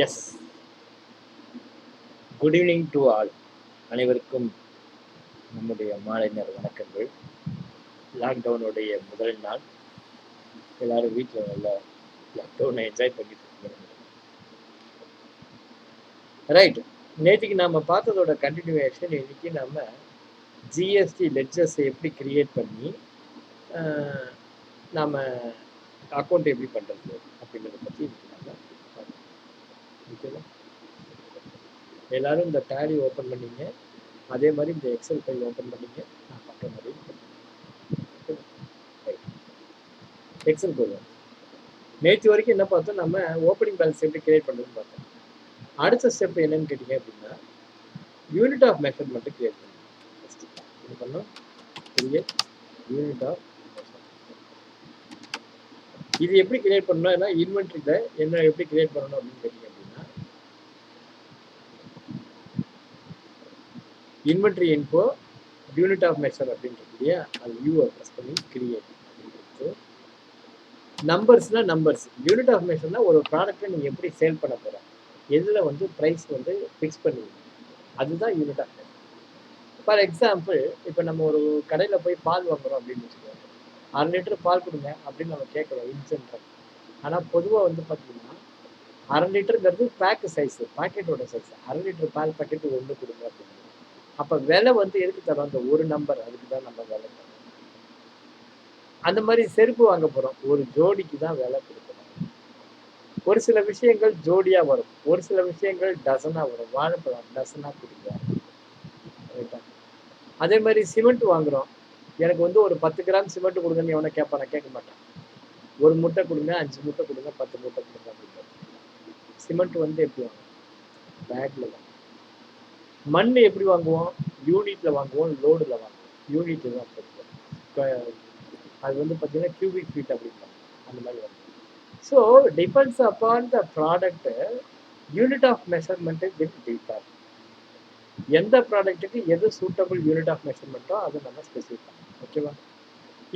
S. Good evening to all. அனைவருக்கும் நம்முடைய மாலை நேர வணக்கங்கள். லாக்டவுனுடைய முதல் நாள். எல்லாரும் வீட்டில் நல்லா லாக்டவுனை என்ஜாய் பண்ணிட்டு இருக்கோம். ரைட். நேற்றுக்கு நாம் பார்த்ததோட கண்டினியூவேஷன் இன்னைக்கு நம்ம ஜிஎஸ்டி லெட்ஜர்ஸ் எப்படி கிரியேட் பண்ணி நாம் அக்கௌண்ட் எப்படி பண்ணுறது அப்படின்றத பற்றி நம்ம பார்க்கலாம். எல்லாரும் இந்த டேலி ஓப்பன் பண்ணீங்க, அதே மாதிரி இந்த எக்ஸல் ஃபைல் ஓப்பன் பண்ணீங்க. நான் பண்ணுற மாதிரி எக்ஸல் போடுவோம். நேற்று வரைக்கும் என்ன பார்த்தோம், நம்ம ஓப்பனிங் பேலன்ஸ் எப்படி கிரியேட் பண்ணுறதுன்னு பார்த்தோம். அடுத்த ஸ்டெப் என்னன்னு கேட்டீங்க அப்படின்னா, யூனிட் ஆஃப் மெஷர்மெண்ட்டு கிரியேட் பண்ணணும். என்ன பண்ணோம், கிரியேட் யூனிட் ஆஃப் மெஷர்மெண்ட். இது எப்படி கிரியேட் பண்ணணும்னா, இன்வென்ட்ரியில் என்ன எப்படி கிரியேட் பண்ணணும் அப்படின்னு கேட்டீங்க அப்படின்னா, inventory info unit of measure அப்படின்றது இல்லையா, அது யூவை ப்ரெஸ் பண்ணி கிரியேட் அப்படின்றது. நம்பர்ஸ்னா நம்பர்ஸ், யூனிட் ஆஃப் மெஷர்னா ஒரு ப்ராடக்ட்டை நீங்கள் எப்படி சேல் பண்ண போகிற, எதில் வந்து ப்ரைஸ் வந்து ஃபிக்ஸ் பண்ணுவீங்க, அதுதான் unit of measure. For example, இப்போ நம்ம ஒரு கடையில் போய் பால் வாங்குறோம் அப்படின்னு வச்சுக்கோங்க. 1/2 லிட்டர் பால் கொடுங்க அப்படின்னு நம்ம கேட்குறோம் இன்சென்ட்ரம். ஆனால் பொதுவாக வந்து பார்த்தீங்கன்னா 1/2 லிட்டருங்கிறது பேக்கு சைஸு, பாக்கெட்டோட சைஸ். 1/2 லிட்டர் பால் பாக்கெட்டு ஒன்று கொடுங்க அப்படின்னு. அப்போ விலை வந்து எதுக்கு தரோம், அந்த ஒரு நம்பர், அதுக்கு தான் நம்ம விலை தரோம். அந்த மாதிரி செருப்பு வாங்க போகிறோம், ஒரு ஜோடிக்கு தான் விலை கொடுக்கணும். ஒரு சில விஷயங்கள் ஜோடியாக வரும், ஒரு சில விஷயங்கள் டசனாக வரும். வாழைப்பழம் டசனாக கொடுங்க. அதே மாதிரி சிமெண்ட் வாங்குகிறோம், எனக்கு வந்து ஒரு 10 கிராம் சிமெண்ட் கொடுங்கன்னு எவனை கேட்பான, கேட்க மாட்டான். ஒரு மூட்டை கொடுங்க, 5 மூட்டை கொடுங்க, 10 மூட்டை கொடுங்க அப்படின்னு. சிமெண்ட் வந்து எப்படி வாங்குவோம், பேக்கில் வாங்குவோம். மண் எப்படி வாங்குவோம், யூனிட்டில் வாங்குவோம், லோடில் வாங்குவோம். யூனிட் தான் போடுவோம், அது வந்து பார்த்தீங்கன்னா கியூபிக் ஃபீட் அப்படிம்பாங்க, அந்த மாதிரி வரும். So depends upon the product, unit of measurement will differ. எந்த ப்ராடக்ட்டுக்கு எது சூட்டபிள் யூனிட் ஆஃப் மெஷர்மெண்ட்டோ அதை நம்ம ஸ்பெசிஃபை பண்ணணும். ஓகேவா?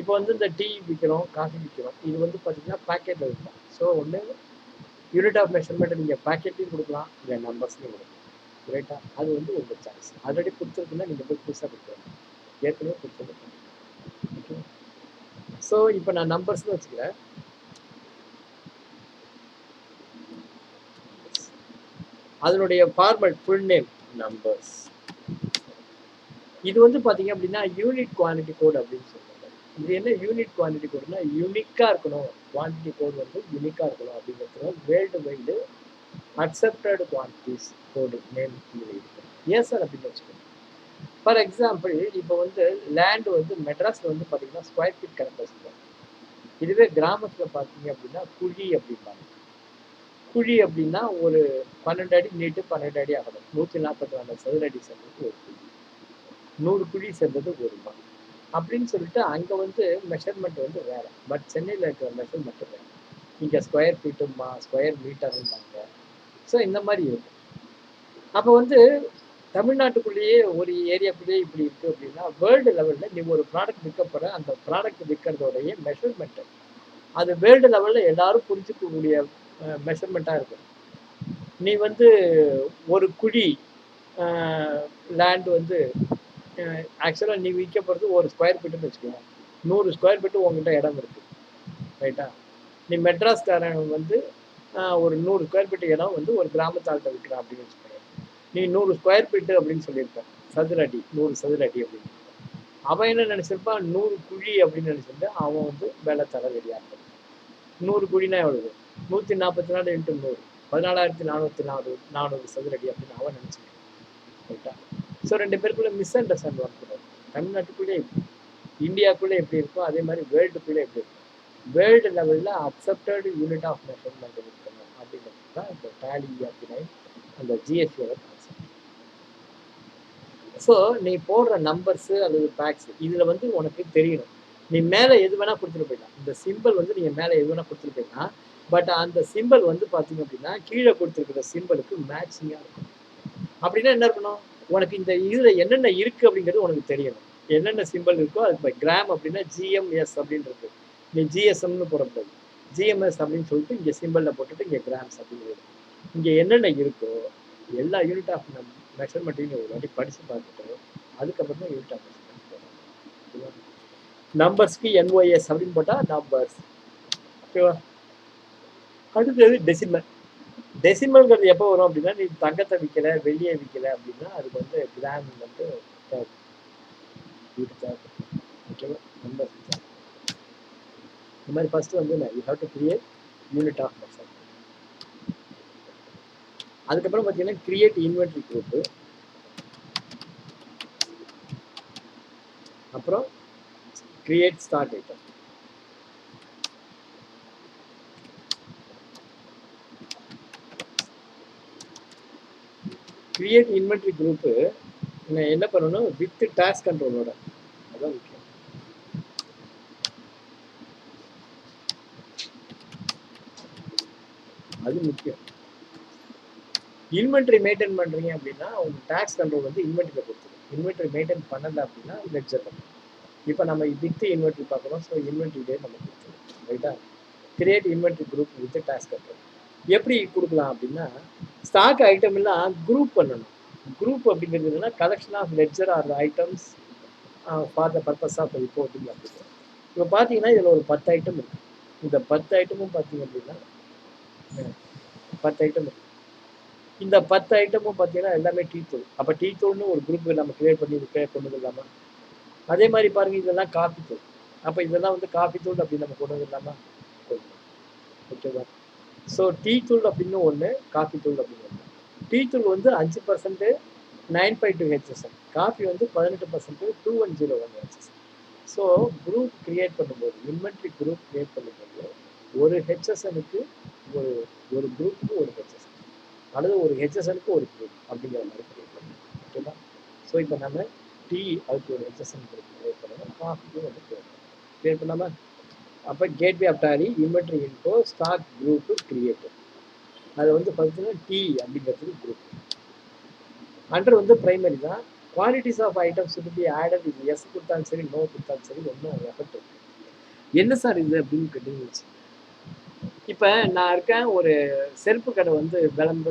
இப்போ வந்து இந்த டீ விற்கிறோம், காஃபி விற்கிறோம், இது வந்து பார்த்தீங்கன்னா பேக்கெட்டில் விற்போம். ஸோ ஒன்று யூனிட் ஆஃப் மெஷர்மெண்ட்டை நீங்கள் பேக்கெட்லையும் கொடுக்கலாம், இல்லை நம்பர்ஸ்லையும் கொடுக்கலாம். ரைட்டா? அது வந்து உங்கள் சாய்ஸ். ஆல்ரெடி கொடுத்துருக்குன்னா நீங்கள் போய் புதுசாக கொடுத்துருங்க, ஏற்கனவே கொடுத்துருக்கோம். ஓகே. ஸோ இப்போ நான் நம்பர்ஸ்னு வச்சுக்கிறேன். அதனுடைய ஃபார்மட் ஃபுல் நேம் நம்பர்ஸ். இது வந்து பார்த்தீங்க அப்படின்னா யூனிட் குவான்டிட்டி கோட் அப்படின்னு சொல்லுவாங்க. இது என்ன யூனிட் குவான்டிட்டி கோடுனா, யூனிக்காக இருக்கணும், குவான்டிட்டி கோடு வந்து யூனிக்காக இருக்கணும் அப்படிங்கிறது வேர்ல்டு வைடு அக்செப்டட் குவான்டிட்டிஸ் கோடு நேம் இதில் இருக்கு. ஏன் சார் அப்படின்னு வச்சுக்கோங்க. ஃபார் எக்ஸாம்பிள், இப்போ வந்து லேண்டு வந்து மெட்ராஸில் வந்து பார்த்தீங்கன்னா ஸ்கொயர் ஃபீட் கணக்கில் சொல்லுவாங்க. இதுவே கிராமத்தில் பார்த்தீங்க அப்படின்னா குழி அப்படிம்பாங்க. குழி அப்படின்னா ஒரு 12 அடி நீட்டு, 12 அடி அகலம், 144 சதுர அடி சேர்ந்தது ஒரு குழி, 100 குழி சேர்ந்தது ஒரு மண் அப்படின்னு சொல்லிட்டு அங்கே வந்து மெஷர்மெண்ட் வந்து வேறு. பட் சென்னையில் இருக்கிற மெஷர்மெண்ட் வேறு. இங்கே ஸ்கொயர் ஃபீட்டுமா, ஸ்கொயர் மீட்டருந்தாங்க. ஸோ இந்த மாதிரி இருக்கும். அப்போ வந்து தமிழ்நாட்டுக்குள்ளேயே ஒரு ஏரியாக்குள்ளேயே இப்படி இருக்குது அப்படின்னா, வேர்ல்டு லெவலில் நீ ஒரு ப்ராடக்ட் விற்க போகிற, அந்த ப்ராடக்ட் விற்கிறதோடைய மெஷர்மெண்ட்டு அது வேர்ல்டு லெவலில் எல்லாரும் புரிஞ்சுக்கக்கூடிய மெஷர்மெண்ட்டாக இருக்கும். நீ வந்து ஒரு குழி லேண்ட் வந்து ஆக்சுவலாக நீ விற்க போகிறது ஒரு ஸ்கொயர் ஃபீட்டுன்னு வச்சுக்கோங்க, 100 ஸ்கொயர் ஃபீட்டு உங்ககிட்ட இடம் இருக்குது. ரைட்டா? நீ மெட்ராஸ்காரன் வந்து ஒரு 100 ஸ்கொயர் ஃபீட்டு இடம் வந்து ஒரு கிராமத்து ஆள்கிட்ட விற்கிறான் அப்படின்னு வச்சுக்கோங்க. நீ 100 ஸ்கொயர் ஃபீட்டு அப்படின்னு சொல்லியிருப்பேன், சதுர அடி, 100 சதுர அடி அப்படின்னு. அவன் என்ன நினச்சிருப்பான், 100 குழி அப்படின்னு நினச்சிட்டு அவன் வந்து வேலை தர ரெடியாக இருப்பான். 100 குழினா எவ்வளவு, 144 × 100, 14,404 சதுர அடி அப்படின்னு அவன் நினச்சிருக்கான். ரைட்டா? ஸோ 2 பேருக்குள்ளே மிஸ் அண்டர்ஸ்டாண்ட் வரக்கூடாது. தமிழ்நாட்டுக்குள்ளே எப்படி, இந்தியாவுக்குள்ளே எப்படி இருக்கும், அதே மாதிரி வேர்ல்டுக்குள்ளே எப்படி இருக்கும். வேர்ல்டு லெவலில் அக்செப்டட் யூனிட் ஆஃப் மெஷர்மெண்ட் இருக்கணும் அப்படிங்கிறது தான் இந்த டேலி அப்படின்னா அந்த ஜிஎஸ்டியோட கான்செப்ட். ஸோ நீ போடுற நம்பர்ஸு அல்லது பேக்ஸ் இதில் வந்து உனக்கு தெரியணும். நீ மேலே எது வேணால் கொடுத்துட்டு போயிடலாம். இந்த சிம்பிள் வந்து நீங்கள் மேலே எது வேணால் கொடுத்துட்டு போயிடலாம். பட் அந்த சிம்பிள் வந்து பார்த்தீங்க அப்படின்னா கீழே கொடுத்துருக்கிற சிம்பிளுக்கு மேட்சிங்காக இருக்கும். அப்படின்னா என்ன இருக்கணும், உனக்கு இந்த இதில் என்னென்ன இருக்குது அப்படிங்கிறது உனக்கு தெரியணும். என்னென்ன சிம்பிள் இருக்கோ அது இப்போ கிராம் அப்படின்னா ஜிஎம்எஸ் அப்படின்னு இருக்கு, நீ ஜிஎஸ்எம்னு போடக்கூடாது, ஜிஎம்எஸ் அப்படின்னு சொல்லிட்டு இங்கே சிம்பிளில் போட்டுட்டு இங்கே கிராம்ஸ் அப்படிங்கிறது. இங்கே என்னென்ன இருக்கோ எல்லா யூனிட் ஆஃப் மெஷர்மெண்ட்டையும் ஒரு வாட்டி படித்து பார்த்துட்டு அதுக்கப்புறம் தான் யூனிட் ஆஃப் மெஷர்மெண்ட் போடணும். நம்பர்ஸ்க்கு என்ஒஎஸ் அப்படின்னு போட்டால் நம்பர்ஸ். ஓகேவா? அடுத்தது டெசிமல். டெசிமல்ங்கிறது எப்போ வரும் அப்படின்னா, நீ தங்கத்தை விற்கல வெள்ளியை விற்கல அப்படின்னா அதுக்கு வந்து கிராம் வந்து ஓகேவா? நம்பர்ஸ் இந்த மாதிரி ஃபர்ஸ்ட் வந்து you have to create unit of measurement. அதுக்கப்புறம் பார்த்தீங்கன்னா கிரியேட் இன்வென்ட்ரி குரூப்பு, அப்புறம் create stock item. Create inventory group என்ன பண்ணணும், வித் டாஸ்க் கண்ட்ரோலோட. அதான் முக்கியம். அது முக்கியம். இன்வென்ட்ரி மெயின்டைன் பண்றீங்க அப்படின்னா உங்க டாக்ஸ் கண்ட்ரோல் வந்து இன்வென்ட்ரியை பொறுத்து. இன்வென்ட்ரி மெயின்டைன் பண்ணல அப்படின்னா லெட்ஜர் பண்ணும். இப்போ நம்ம வித் இன்வென்ட்ரி பார்க்குறோம். ஸோ இன்வென்ட்ரி டே நம்ம கொடுத்துருவோம். ரைட்டா? Create inventory group with task control எப்படி கொடுக்கலாம் அப்படின்னா, ஸ்டாக் ஐட்டம் எல்லாம் குரூப் பண்ணணும். குரூப் அப்படிங்கிறதுனா collection of ledger or items for the purpose of reporting அப்படின்னு. இப்போ பார்த்தீங்கன்னா இதில் ஒரு 10 ஐட்டம் இருக்கு. இந்த 10 ஐட்டமும் பார்த்தீங்க அப்படின்னா 10 ஐட்டம் இருக்கு. இந்த 10 ஐட்டமும் பார்த்தீங்கன்னா எல்லாமே டீ தூள். அப்போ டீ தூள்னு ஒரு குரூப் நம்ம கிரியேட் பண்ணி கொண்டு வந்துடலாமா? அதே மாதிரி பாருங்க, இதெல்லாம் காஃபி தூள். அப்போ இதெல்லாம் வந்து காஃபி தூள் அப்படின்னு நம்ம கொண்டு வந்துடலாமா? ஓகேவா? ஸோ டீ தூள் அப்படின்னு ஒன்று, காஃபி தூள் அப்படின்னு ஒன்று. டீ தூள் வந்து 5% 952 HSN, காஃபி வந்து 18% 2101 HSN. ஸோ குரூப் கிரியேட் பண்ணும்போது, இன்வென்ட்ரி குரூப் கிரியேட் பண்ணும்போது ஒரு ஹெச்எஸ்எனுக்கு ஒரு ஒரு குரூப்புக்கு ஒரு ஹெச்எஸ்என் அல்லது ஒரு ஹெச்எஸ்எனுக்கு ஒரு குரூப் அப்படிங்கிற மாதிரி கிரியேட் பண்ணணும். ஓகேவா? ஸோ இப்போ நம்ம டீ அதுக்கு ஒரு ஹெச்எஸ்என் குரூப் கிரியேட் பண்ணணும், காஃபிக்கு வந்து கிரியேட் பண்ணாமல். அப்போ gateway of Tally inventory info stock group create. அது வந்து பார்த்தீங்கன்னா டீ அப்படிங்கிறதுக்கு குரூப். அண்டர் வந்து பிரைமரி தான். Quantities of items to be added, இது எஸ் கொடுத்தாலும் சரி நோ கொடுத்தாலும் சரி ஒன்றும் எஃபெக்ட் இருக்கு. என்ன சார் இது அப்படின்னு கேட்டீங்கன்னு, இப்போ நான் இருக்கேன், ஒரு செருப்பு கடை வந்து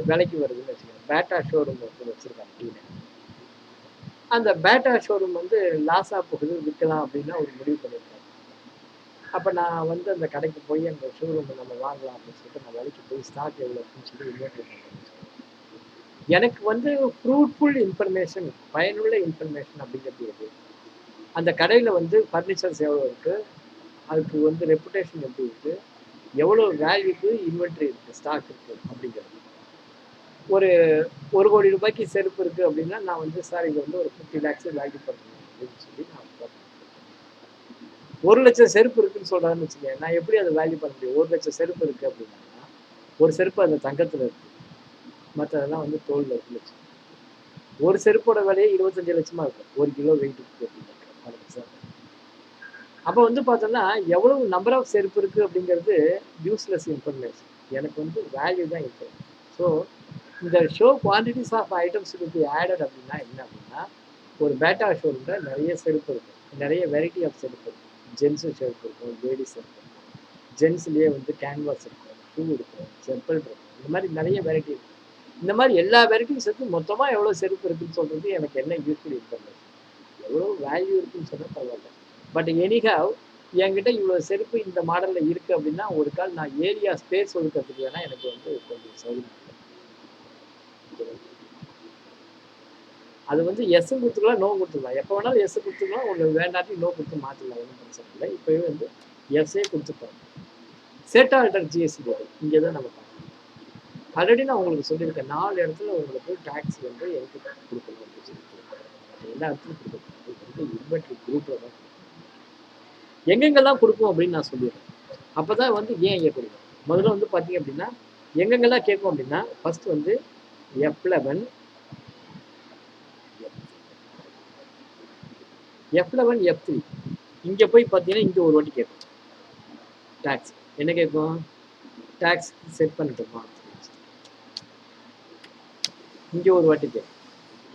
விலைக்கு வருதுன்னு வச்சுக்கோங்க. பேட்டா ஷோரூம் வந்து வச்சுருக்காங்க டீல. அந்த பேட்டா ஷோரூம் வந்து லாஸாக போகுது, விற்கலாம் அப்படின்னா ஒரு முடிவு பண்ணியிருக்காங்க. அப்போ நான் வந்து அந்த கடைக்கு போய் அந்த ஷோரூம் நம்ம வாங்கலாம் அப்படின்னு சொல்லிட்டு நான் வேலைக்கு போய் ஸ்டாக் எவ்வளோ அப்படின்னு சொல்லி இன்வெர்ட் பண்ணுறேன். எனக்கு வந்து ஃப்ரூட்ஃபுல் இன்ஃபர்மேஷன், பயனுள்ள இன்ஃபர்மேஷன் அப்படிங்கிறது எது? அந்த கடையில் வந்து ஃபர்னிச்சர்ஸ் எவ்வளோ இருக்குது, அதுக்கு வந்து ரெப்புடேஷன் எப்படி இருக்குது, எவ்வளோ வேல்யூக்கு இன்வென்ட்ரி இருக்குது, ஸ்டாக் இருக்குது அப்படிங்கிறது. ஒரு 1 கோடி ரூபாய்க்கு செருப்பு இருக்குது அப்படின்னா நான் வந்து சார் இது வந்து ஒரு 50 lakhs வேல்யூ பண்ணுறேன் அப்படின்னு சொல்லி நான் 1 லட்சம் செருப்பு இருக்குன்னு சொல்கிறான்னு வச்சுக்கேன். நான் எப்படி அதை வேல்யூ பண்ண முடியும்? 1 லட்சம் செருப்பு இருக்குது அப்படின்னா ஒரு செருப்பு அந்த தங்கத்தில் இருக்குது, மற்றதெல்லாம் வந்து தோல்ல இருக்குன்னு வச்சுக்கோங்க. ஒரு செருப்போட விலையே 25 லட்சமா இருக்கும், 1 கிலோ வெயிட் இருக்குது அப்படின்னு. அப்போ வந்து பார்த்தோம்னா எவ்வளவு நம்பர் ஆஃப் செருப்பு இருக்குது அப்படிங்கிறது யூஸ்லெஸ் இன்ஃபர்மேஷன். எனக்கு வந்து வேல்யூ தான் இன்ஃபர்மேஷன். ஸோ இந்த show quantities of items to added அப்படின்னா என்ன அப்படின்னா, ஒரு பேட்டா ஷோரூமில் நிறைய செருப்பு இருக்கும், நிறைய வெரைட்டி ஆஃப் செருப்பு இருக்கும். ஜென்ஸு செருப்பு இருக்கும், லேடிஸ் செருப்பு இருக்கும், ஜென்ஸ்லேயே வந்து கேன்வாஸ் இருக்கும், ஷூ இருக்கும், செப்பல் இருக்கும், இந்த மாதிரி நிறைய வெரைட்டி இருக்கும். இந்த மாதிரி எல்லா வெரைட்டியும் சேர்த்து மொத்தமாக எவ்வளோ செருப்பு இருக்குன்னு சொல்கிறது எனக்கு என்ன யூஸ்ஃபுல் இன்ஃபர்மேஷன்? எவ்வளோ வேல்யூ இருக்குன்னு சொன்னால் பரவாயில்ல. பட் எனிஹாவ் என்கிட்ட இவ்வளோ செருப்பு இந்த மாடலில் இருக்குது அப்படின்னா ஒரு கால் நான் ஏரியா ஸ்பேஸ் ஒதுக்கிறதுக்கு வேணால் எனக்கு வந்து கொஞ்சம் சௌகரியம். அது வந்து எஸ் கொடுத்துக்கலாம், நோ கொடுத்துக்கலாம். எப்போ வேணாலும் எஸ் கொடுத்துக்கலாம், உங்களுக்கு வேண்டாட்டி நோ கொடுத்து மாற்றலாம், ஒன்றும் பிரச்சனை இல்லை. இப்போவே வந்து எஸ்ஸே கொடுத்துருப்பாங்க. செட் ஆல்டர் ஜிஎஸ்டி வரும், இங்கே தான் நம்ம பார்க்கணும். ஆல்ரெடி நான் உங்களுக்கு சொல்லியிருக்கேன், 4 இடத்துல உங்களுக்கு டேக்ஸ் வந்து எனக்கு கொடுக்கணும் அப்படின்னு சொல்லி எல்லா இடத்துலையும் கொடுக்கணும். அது வந்து இன்வென்ட்ரி குரூப்பில் தான் எங்கெங்கெல்லாம் கொடுக்கும் அப்படின்னு நான் சொல்லிடுறேன். அப்போ தான் வந்து ஏன் இங்கே கொடுக்கும். முதல்ல வந்து பார்த்தீங்க அப்படின்னா எங்கெங்கெல்லாம் கேட்கும் அப்படின்னா ஃபர்ஸ்ட் வந்து F11 F3 இங்கே போய் பார்த்தீங்கன்னா இங்கே ஒரு வாட்டி கேட்கும் டேக்ஸ். என்ன கேட்கும்? டேக்ஸ் செட் பண்ணிட்டோமா, இங்கே ஒரு வாட்டி கேட்கும்.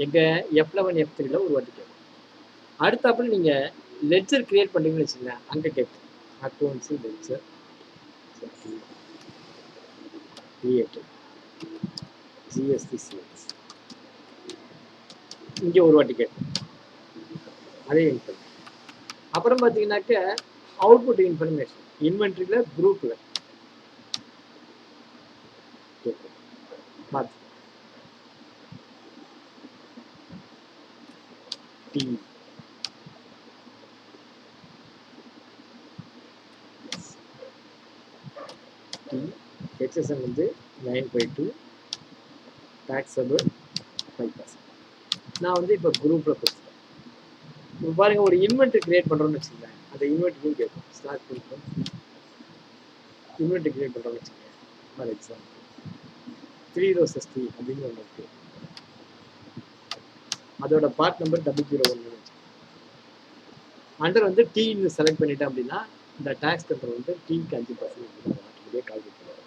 எங்கே? F11 F3ல ஒரு வாட்டி கேட்கும். அடுத்தாப்புல நீங்கள் லெட்ஜர் கிரியேட் பண்ணுறீங்கன்னு வச்சுக்கோங்க, அங்கே கேட்கும் accounts ledger create. GST sales இங்கே ஒரு வாட்டி கேட்டோம், அதே இன்ஃபர்மேஷன். அப்புறம் பார்த்தீங்கன்னாக்க அவுட்புட் இன்ஃபர்மேஷன் இன்வென்ட்ரியில் குரூப்பில் பார்த்து டி டி ஹெச்எஸ்என் வந்து 9/2 taxable 5%. நான் வந்து இப்போ குரூப்பில் கொடுத்துட்டேன். இப்போ பாருங்கள், ஒரு இன்வென்ட்ரி கிரியேட் பண்ணுறோன்னு வச்சுக்கோங்க, அந்த இன்வென்ட்ரியும் கேட்கும். ஸ்டார்ட் பண்ணிட்டோம், இன்வென்ட்ரி கிரியேட் பண்ணுறோன்னு வச்சுக்கோங்க. ஃபார் எக்ஸாம்பிள் 3 roses tea அப்படின்னு ஒன்று இருக்குது. அதோட பார்ட் நம்பர் 001 அண்டர் வந்து டீன்னு செலக்ட் பண்ணிட்டேன் அப்படின்னா இந்த டேக்ஸ் கண்ட்ரோல் வந்து டீக்கு 5% ஆட்டோமேட்டிக்காக கால்குலேட் பண்ணுவாங்க.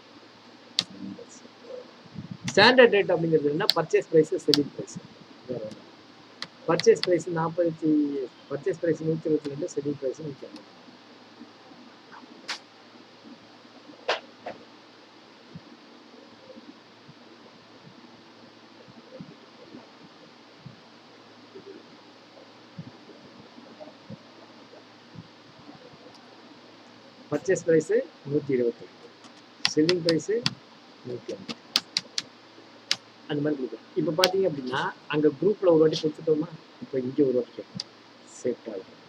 ஸ்டாண்டர்ட் ரேட் அப்படிங்கிறது என்ன? Purchase price, selling price. Purchase price 40, purchase price 122, selling price 150. Purchase price 128, selling price 150, அந்த மாதிரி கொடுக்கும். இப்போ பார்த்தீங்க அப்படின்னா அங்கே குரூப்பில் ஒரு வாட்டி கொடுத்துட்டோமா, இப்போ இங்கே ஒரு வாட்டி கேட்கும் செட் ஆகும்.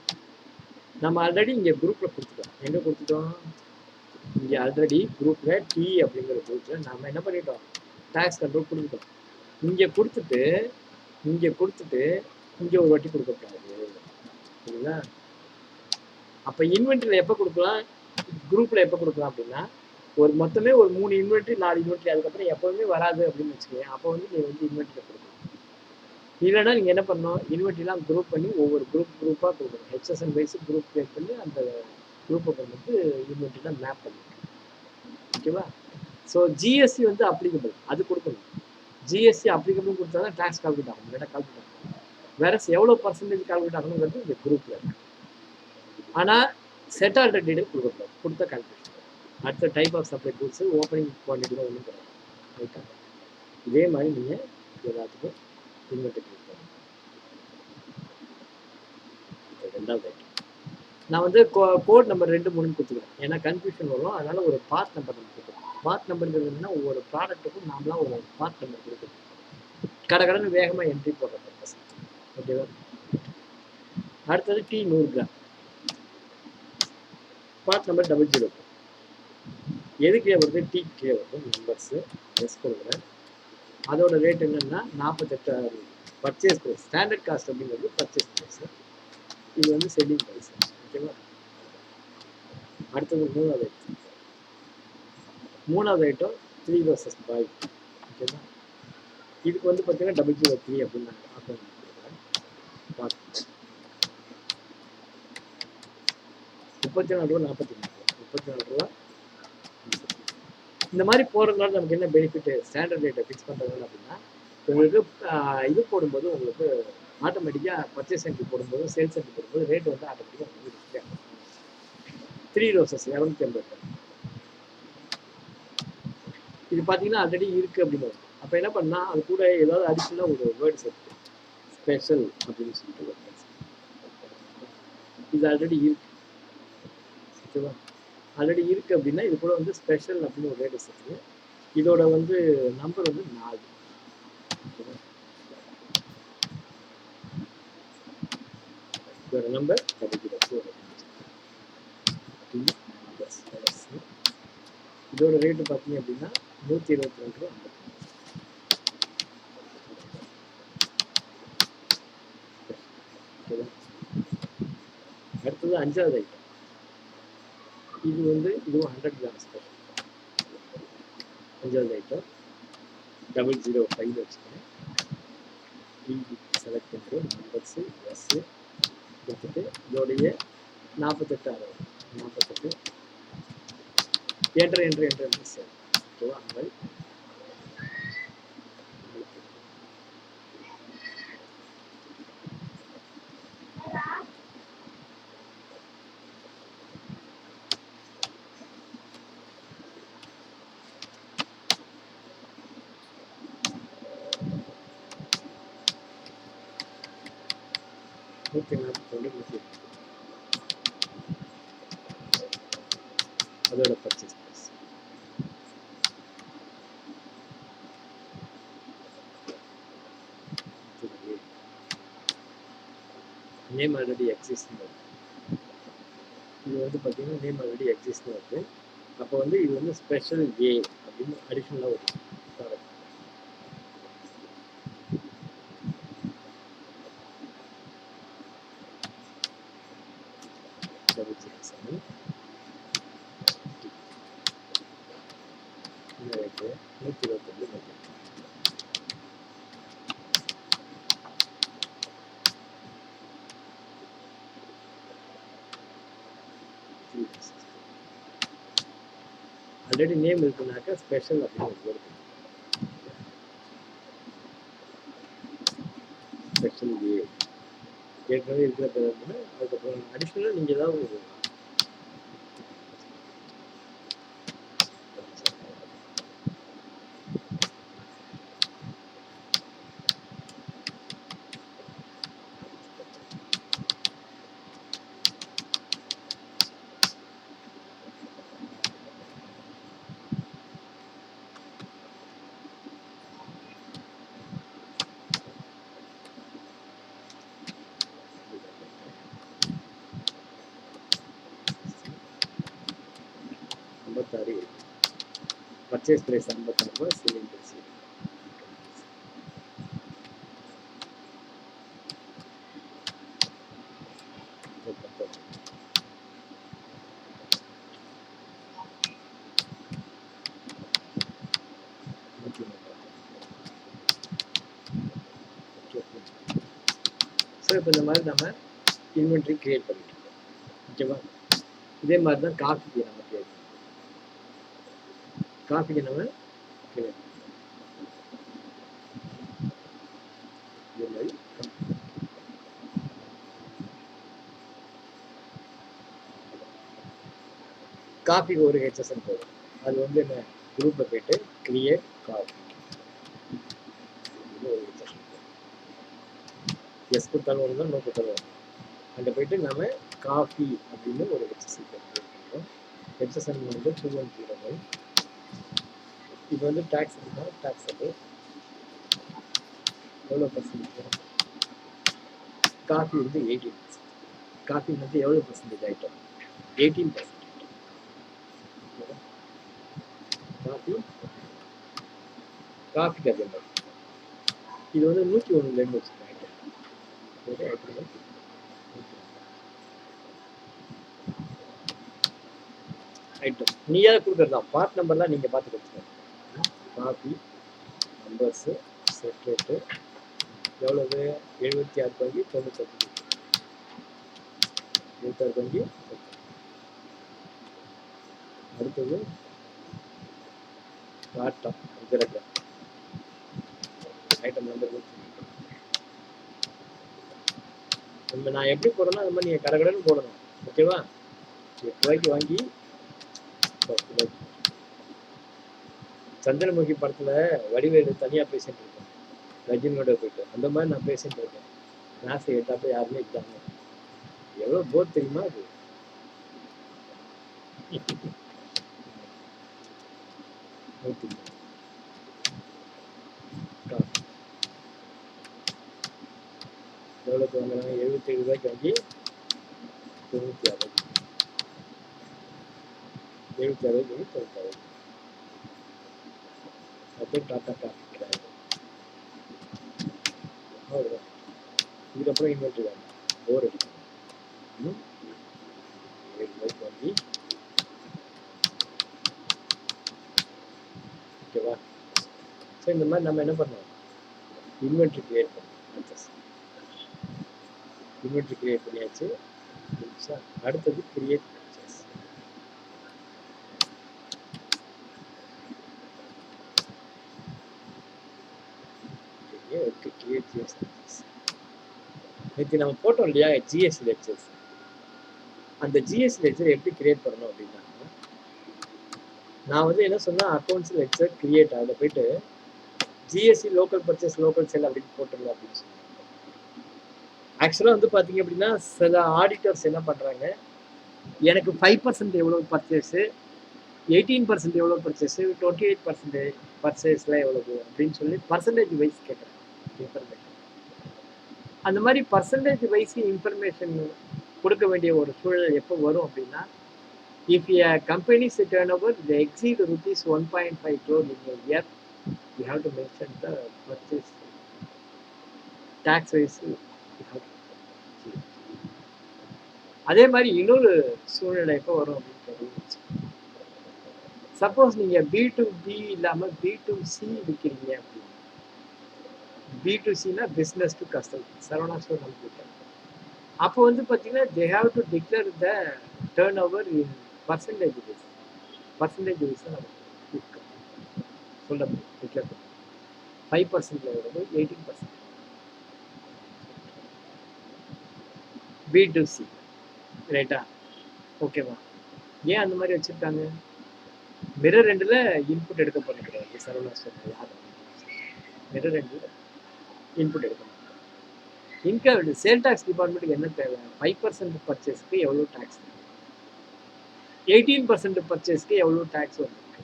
நம்ம ஆல்ரெடி இங்கே குரூப்பில் கொடுத்துட்டோம். எங்கே கொடுத்துட்டோம்? இங்கே ஆல்ரெடி குரூப்பில் டி அப்படிங்கிற குரூப்பில் நம்ம என்ன பண்ணிட்டோம்? டேக்ஸ் கண்ட்ரோல் கொடுத்துட்டோம். இங்கே கொடுத்துட்டு இங்கே ஒரு வாட்டி கொடுக்கக்கூடாது, சரிங்களா? அப்போ இன்வென்ட்ரியில் எப்போ கொடுக்கலாம், குரூப்பில் எப்போ கொடுக்கலாம் அப்படின்னா ஒரு மொத்தமே ஒரு 3 இன்வென்ட்ரி 4 இன்வென்ட்ரி அதுக்கப்புறம் எப்போவுமே வராது அப்படின்னு வச்சுக்கோங்க. அப்போ வந்து நீங்கள் வந்து இன்வென்ட்ரியில் கொடுக்கணும். இல்லைன்னா நீங்கள் என்ன பண்ணணும், இன்வென்ட்ரிலாம் குரூப் பண்ணி ஒவ்வொரு குரூப்பாக கொடுக்கணும். ஹெச்எஸ்என் வைஸ் குரூப் கிரியேட் பண்ணி அந்த குரூப்பை வந்து இன்வென்ட்ரிலாம் மேப் பண்ணணும். ஓகேவா? ஸோ ஜிஎஸ்டி வந்து அப்ளிகபிள், அது கொடுக்கணும். ஜிஎஸ்டி அப்ளிகபிள் கொடுத்தா தான் டேக்ஸ் கால்குலேட் ஆகும், இல்லைன்னா கால்குலேட் ஆகும். வேற எவ்வளோ பர்சன்டேஜ் கால்குலேட் ஆகணுங்கிறது இந்த குரூப்பில் இருக்கு. ஆனால் செட் ஆல்டர் டீடைல் கொடுக்கக்கூடாது, கொடுத்த கால்குலேஷன். அடுத்த type of supply goods opening குவான்டிட்டியில் ஒன்றும் கிடையாது, ரைட்டா? இதே மாதிரி நீங்கள் எல்லாத்துக்கும் இன்வெர்ட் பண்ணணும். ரெண்டாவது ஐட்டம் நான் வந்து கோட் நம்பர் 2, 3 கொடுத்துக்கிறேன். ஏன்னா கன்ஃபியூஷன் வரும், அதனால ஒரு பார்ட் நம்பர் நம்ம கொடுக்குறோம். பார்ட் நம்பர்ங்கிறது என்னன்னா ஒவ்வொரு ப்ராடக்ட்டுக்கும் நாமளாம் ஒரு பார்ட் நம்பர் கொடுக்குறோம். கடைக்கடன்னு வேகமாக என்ட்ரி போடுற பர்பஸ். ஓகேவா? அடுத்தது டீ 100 கிராம், பார்ட் நம்பர் 00. எது கீழே வருது? டீ கீழே வருது. நம்பர்ஸு எஸ் கொடுக்குறேன். அதோட ரேட் என்னன்னா 48. பர்ச்சேஸ் ப்ரைஸ், ஸ்டாண்டர்ட் காஸ்ட் அப்படிங்கிறது பர்ச்சேஸ் ப்ரைஸ், இது வந்து செல்லிங் ப்ரைஸ். ஓகேவா? அடுத்தது மூணாவது ஐட்டம் 3 roses பாய். ஓகேவா? இதுக்கு வந்து பார்த்தீங்கன்னா 003 அப்படின்னு நான் ஆஃபர் கொடுக்குறேன். 34 ரூபா 44 ரூபா. இந்த மாதிரி போகிறதுனால நமக்கு என்ன பெனிஃபிட்? ஸ்டாண்டர்ட் ரேட்டை ஃபிக்ஸ் பண்ணுறது அப்படின்னா உங்களுக்கு இது போடும்போது உங்களுக்கு ஆட்டோமேட்டிக்காக பர்ச்சேஸ் என்ட்ரி போடும்போது சேல்ஸ் என்ட்ரி போடும்போது ரேட் வந்து ஆட்டோமேட்டிக்காக உங்களுக்கு 3 roses 250. இது பார்த்தீங்கன்னா ஆல்ரெடி இருக்குது அப்படின்னு. அப்போ என்ன பண்ணால் அது கூட ஏதாவது அடிஷனலாக ஒரு வேர்டு சேர்த்து ஸ்பெஷல் அப்படின்னு சொல்லிட்டு இது ஆல்ரெடி இருக்கு. ஓகேவா? ஆல்ரெடி இருக்குது அப்படின்னா இது கூட வந்து ஸ்பெஷல் அப்படின்னு ஒரு வேர்டு சேர்த்து இதோட வந்து நம்பர் வந்து 4. இதோட நம்பர் 004. இதோட ரேட்டு பார்த்தீங்க அப்படின்னா 122 ரூபா. அடுத்தது 5வது ஐட்டம், இது வந்து இதுவும் 100 கிராம் ஸ்பெஷல். 5வது ஐட்டம் 005 வச்சுக்கிறேன். செலக்ட் பண்ணுறோம். நம்பர்ஸு எஸ் கொடுத்துட்டு இதோடைய 48 என்ட்ரு சார். ஓகேவா? அந்த மாதிரி 142 அதோட பர்ச்சேஸ் ப்ரைஸ். நேம் ஆல்ரெடி எக்ஸிஸ்ட்னு வருது. இது வந்து பார்த்தீங்கன்னா நேம் ஆல்ரெடி எக்ஸிஸ்ட்னு வருது. அப்போ வந்து இது வந்து ஸ்பெஷல் ஏ அப்படின்னு அடிஷ்னலாக வருது. ரேட்டு 122 ஆல்ரெடி நேம் இருக்குனாக்கா ஸ்பெஷல் அப்படின்னு வருது. ஸ்பெஷல் ஏ ஏற்கனவே இருக்கிற பேர் வந்து அதுக்கப்புறம் அடிஷ்னலாக நீங்கள் ஏதாவது ஒரு பர்ச்சேஸ் ப்ரைஸ் 56 ரூபாய். சிலிண்டர் ஸோ இப்போ இந்த மாதிரி நம்ம இன்வென்ட்ரி கிரியேட் பண்ணிட்டு இருக்கோம். ஓகேவா? இதே மாதிரி தான் காஃபிக்கு நம்ம கிரியேட் பண்ணுறோம். காஃபிக்கு நம்ம கிரியேட் இதே மாதிரி காஃபிக்கு ஒரு ஹெச்எஸ்என் போகும். அது வந்து என்ன குரூப்பில் போயிட்டு கிரியேட் காஃபி ஒரு ஹெச்எஸ்என் எஸ் கொடுத்தாலும் ஒன்று தான், நோ கொடுத்தாலும் ஒன்று. அங்கே போயிட்டு நம்ம காஃபி அப்படின்னு ஒரு ஹெச்எஸ்என் பண்ணுறோம். ஹெச்எஸ்என் வந்து 2109. இது வந்து டேக்ஸ் இருந்தால் டேக்ஸ் அது எவ்வளோ பர்சன்டேஜ்? காஃபி வந்து 18%. காஃபி வந்து எவ்வளோ பர்சன்டேஜ் ஐட்டம்? 18%. காஃபிக்கு அதே மாதிரி இது வந்து 101 வச்சுருக்கேன் ஐட்டம். நீயாவது கொடுக்குறது தான். பார்ட் நம்பர்லாம் நீங்கள் பார்த்து கொடுத்துருங்க. காஃபி நம்பர்ஸு செட் ரேட்டு எவ்வளவு? 76.98. 76. அடுத்தது டாட்டா அஜரகா ஐட்டம் நம்பர். நம்ம நான் எப்படி போடணும் அது மாதிரி நீங்கள் கடகடன்னு போடணும். ஓகேவா? 8 ரூபாய்க்கு வாங்கி 10 ரூபாய்க்கு. சந்திரமுகி படத்தில் வடிவேலு தனியாக பேசிட்டு இருக்கேன் ரஜினியோட போயிட்டு, அந்த மாதிரி நான் பேசிட்டு இருக்கேன். கிளாஸ் எட்டாப்ப யாருமே இல்லாம எவ்வளோ போர் தெரியுமா அது? எவ்வளோக்கு வாங்குறாங்க? 77 ரூபாய்க்கு வாங்கி 96. 76 ரூபாய்க்கு 96. அப்போ டாட்டா காஃபி அவ்வளோதான். இதுக்கப்புறம் இன்வெர்ட்ரி வேணும். போர் அடிக்கும். 7 ரூபாய்க்கு வாங்கி ஓகேவா? ஸோ இந்த மாதிரி நம்ம என்ன பண்ணோம்? இன்வெர்ட்ரி கிரியேட் பண்ணோம். இன்வெர்ட்ரி கிரியேட் பண்ணியாச்சு. அடுத்தது கிரியேட் பர்ச்சேஸ். கிரியேட் ஜிஎஸ் நேற்று நம்ம போட்டோம் இல்லையா ஜிஎஸ் லெக்சர்ஸ். அந்த ஜிஎஸ் லெக்சர் எப்படி கிரியேட் பண்ணணும் அப்படின்னா, நான் வந்து என்ன சொன்னா அக்கௌண்ட்ஸ் லெக்சர் கிரியேட் அதில் போயிட்டு ஜிஎஸ்சி லோக்கல் பர்ச்சேஸ் லோக்கல் செல் அப்படின்னு போட்டுருங்க அப்படின்னு சொன்னேன். ஆக்சுவலாக வந்து பார்த்தீங்க அப்படின்னா சில ஆடிட்டர்ஸ் என்ன பண்ணுறாங்க, எனக்கு 5% எவ்வளோ பர்ச்சேஸு, 18% எவ்வளோ பர்ச்சேஸு, 28% பர்ச்சேஸில் எவ்வளவு அப்படின்னு சொல்லி பர்சன்டேஜ் வைஸ் கேட்குறாங்க இன்ஃபர்மேஷன். அந்த மாதிரி பர்சன்டேஜ் வைஸ் இன்ஃபர்மேஷன் கொடுக்க வேண்டிய ஒரு சூழல் எப்போ வரும் அப்படின்னா, if a company's turnover they exceed rupees 1.5 crore in a year, you have to mention the purchase tax wise. அதே மாதிரி இன்னொரு சூழ்நிலை எப்போ வரும் அப்படின்னு தெரிஞ்சு, சப்போஸ் நீங்க B2B இல்லாம B2C விற்கிறீங்க அப்படின்னு, B2Cனா business to customer, Saravana store நம்ம அப்போ வந்து பார்த்தீங்கன்னா they have to declare the turnover in percentage basis. Percentage wise நம்ம சொல்ல முடியும். டிக்ளேர் பண்ண 5% எவ்வளவு, 18% B2C, ரைட்டா? ஓகேவா? ஏன் அந்த மாதிரி வச்சிருக்காங்க? மிரர் ரெண்டில் இன்புட் எடுக்க போறது கிடையாது சரவணா ஸ்டோர். யாரும் மிரர் ரெண்டில் இன்புட் எடுக்க மாட்டாங்க. இன்கம் சேல் டாக்ஸ் டிபார்ட்மெண்ட்டுக்கு என்ன தேவை? 5% பர்ச்சேஸ்க்கு எவ்வளோ டேக்ஸ், 18% பர்ச்சேஸ்க்கு எவ்வளோ டேக்ஸ் வந்திருக்கு.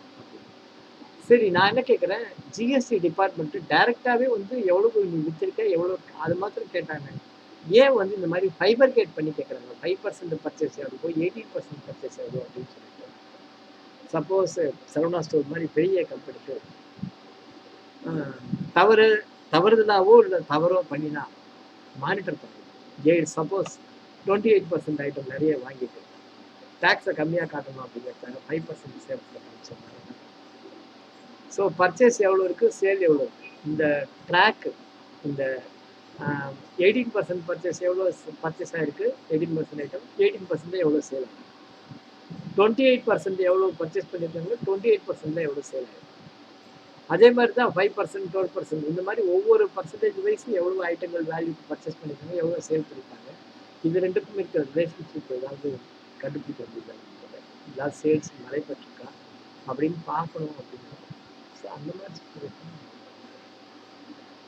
சரி, நான் என்ன கேட்குறேன், ஜிஎஸ்டி டிபார்ட்மெண்ட்டு டைரெக்டாகவே வந்து எவ்வளோ நீ விற்றுருக்க, எவ்வளோ அது மாத்திரம் கேட்டாங்க. ஏன் வந்து இந்த மாதிரி ஃபைபர்கேட் பண்ணி கேட்குறாங்க? 5% பர்ச்சேஸ் எவ்வளோ, 18% பர்ச்சேஸ் எவ்வளோ அப்படின்னு சொல்லிட்டு. சப்போஸ் சரவணா ஸ்டோர் மாதிரி பெரிய கம்பெனிக்கு தவறுதலாவோ இல்லை தவறோ பண்ணினா மானிட்டர் பண்ணுங்க. சப்போஸ் 28% ஐட்டம் நிறைய வாங்கிட்டு டேக்ஸை கம்மியாக காட்டணும் அப்படிங்கிறதுக்காக 5% சேல்ஸில் காமிச்சோம்னா, ஸோ பர்ச்சேஸ் எவ்வளோ இருக்குது, சேல் எவ்வளோ இருக்குது, இந்த ட்ராக்கு, இந்த 18% பர்ச்சேஸ் எவ்வளோ பர்ச்சேஸ் ஆகிருக்கு, 18% ஐட்டம், 18% எவ்வளோ சேல் ஆகும், 28% எவ்வளோ பர்ச்சேஸ் பண்ணியிருக்காங்க, 28% எவ்வளோ சேல் ஆகிருக்கு. அதே மாதிரி தான் 5%, 12%, இந்த மாதிரி ஒவ்வொரு பர்சன்டேஜ் வைஸ் எவ்வளோ ஐட்டங்கள் வேல்யூ பர்ச்சேஸ் பண்ணியிருக்காங்க, எவ்வளோ சேல் பண்ணியிருக்காங்க, இது ரெண்டுக்கும் இருக்கிற ரிலேஷன்ஷிப் ஏதாவது கண்டுபிடிக்க முடியல, ஏதாவது சேல்ஸ் நடைபெற்றிருக்கா அப்படின்னு பார்க்கணும் அப்படின்னு. அந்த மாதிரி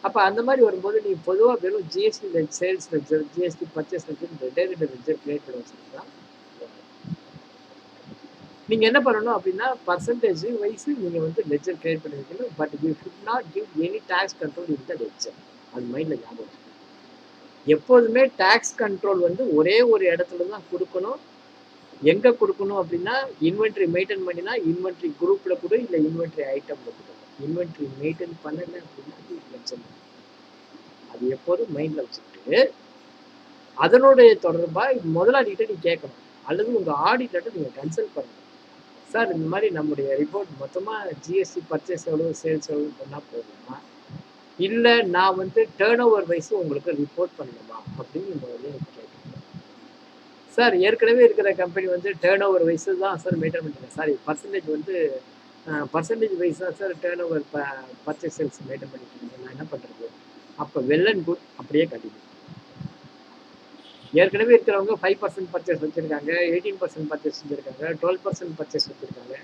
அப்போ அந்த மாதிரி வரும்போது நீ பொதுவாக வெறும் GST sales ledger, GST purchase ledger, ரெண்டு லெட்ஜர் கிரியேட் பண்ணி வச்சுருக்கா. நீங்கள் என்ன பண்ணணும் அப்படின்னா பர்சன்டேஜ் வைஸ் நீங்கள் வந்து லெட்ஜர் கிரியேட் பண்ணி வைக்கணும். But you should not give any tax control in the ledger. அது மைண்டில் ஞாபகம் வச்சுக்கணும். எப்போதுமே டேக்ஸ் கண்ட்ரோல் வந்து ஒரே ஒரு இடத்துல தான் கொடுக்கணும். எங்கே கொடுக்கணும் அப்படின்னா இன்வென்ட்ரி மெயின்டைன் பண்ணினா இன்வென்ட்ரி குரூப்பில் கூட இல்லை இன்வென்ட்ரி ஐட்டமில் கூட. இன்வென்ட்ரி மெயின்டைன் பண்ணலை அப்படின்னா லெட்ஜர். அது எப்போதும் மைண்டில் வச்சுக்கிட்டு அதனுடைய தொடர்பாக முதலாளிகிட்ட நீ கேட்கணும், அல்லது உங்கள் ஆடிட்டர்கிட்ட நீங்கள் கன்சல்ட் பண்ணணும். சார், இந்த மாதிரி நம்முடைய ரிப்போர்ட் மொத்தமாக ஜிஎஸ்டி பர்ச்சேஸ் எவ்வளோ, சேல்ஸ் எவ்வளோ பண்ணால் போதுமா, இல்லை நான் வந்து டேர்ன் ஓவர் வைஸ் உங்களுக்கு ரிப்போர்ட் பண்ணணுமா அப்படின்னு முதல்ல எனக்கு கேட்கணும். சார், ஏற்கனவே இருக்கிற கம்பெனி வந்து டேர்ன் ஓவர் வைஸ் தான் சார் மெயின்டைன் பண்ணுறேன். சாரி, பர்சன்டேஜ் வந்து பர்சன்டேஜ் வைஸ் தான் sir turn over purchase sales maintain பண்ணிட்டு இருக்கேன். நான் என்ன பண்ணுறது? அப்போ வெல் அண்ட் குட், அப்படியே கண்டினியூ. ஏற்கனவே இருக்கிறவங்க 5% பர்ச்சேஸ் வச்சுருக்காங்க, 18% பர்ச்சேஸ் வச்சுருக்காங்க, 12% பர்ச்சேஸ் வச்சுருக்காங்க.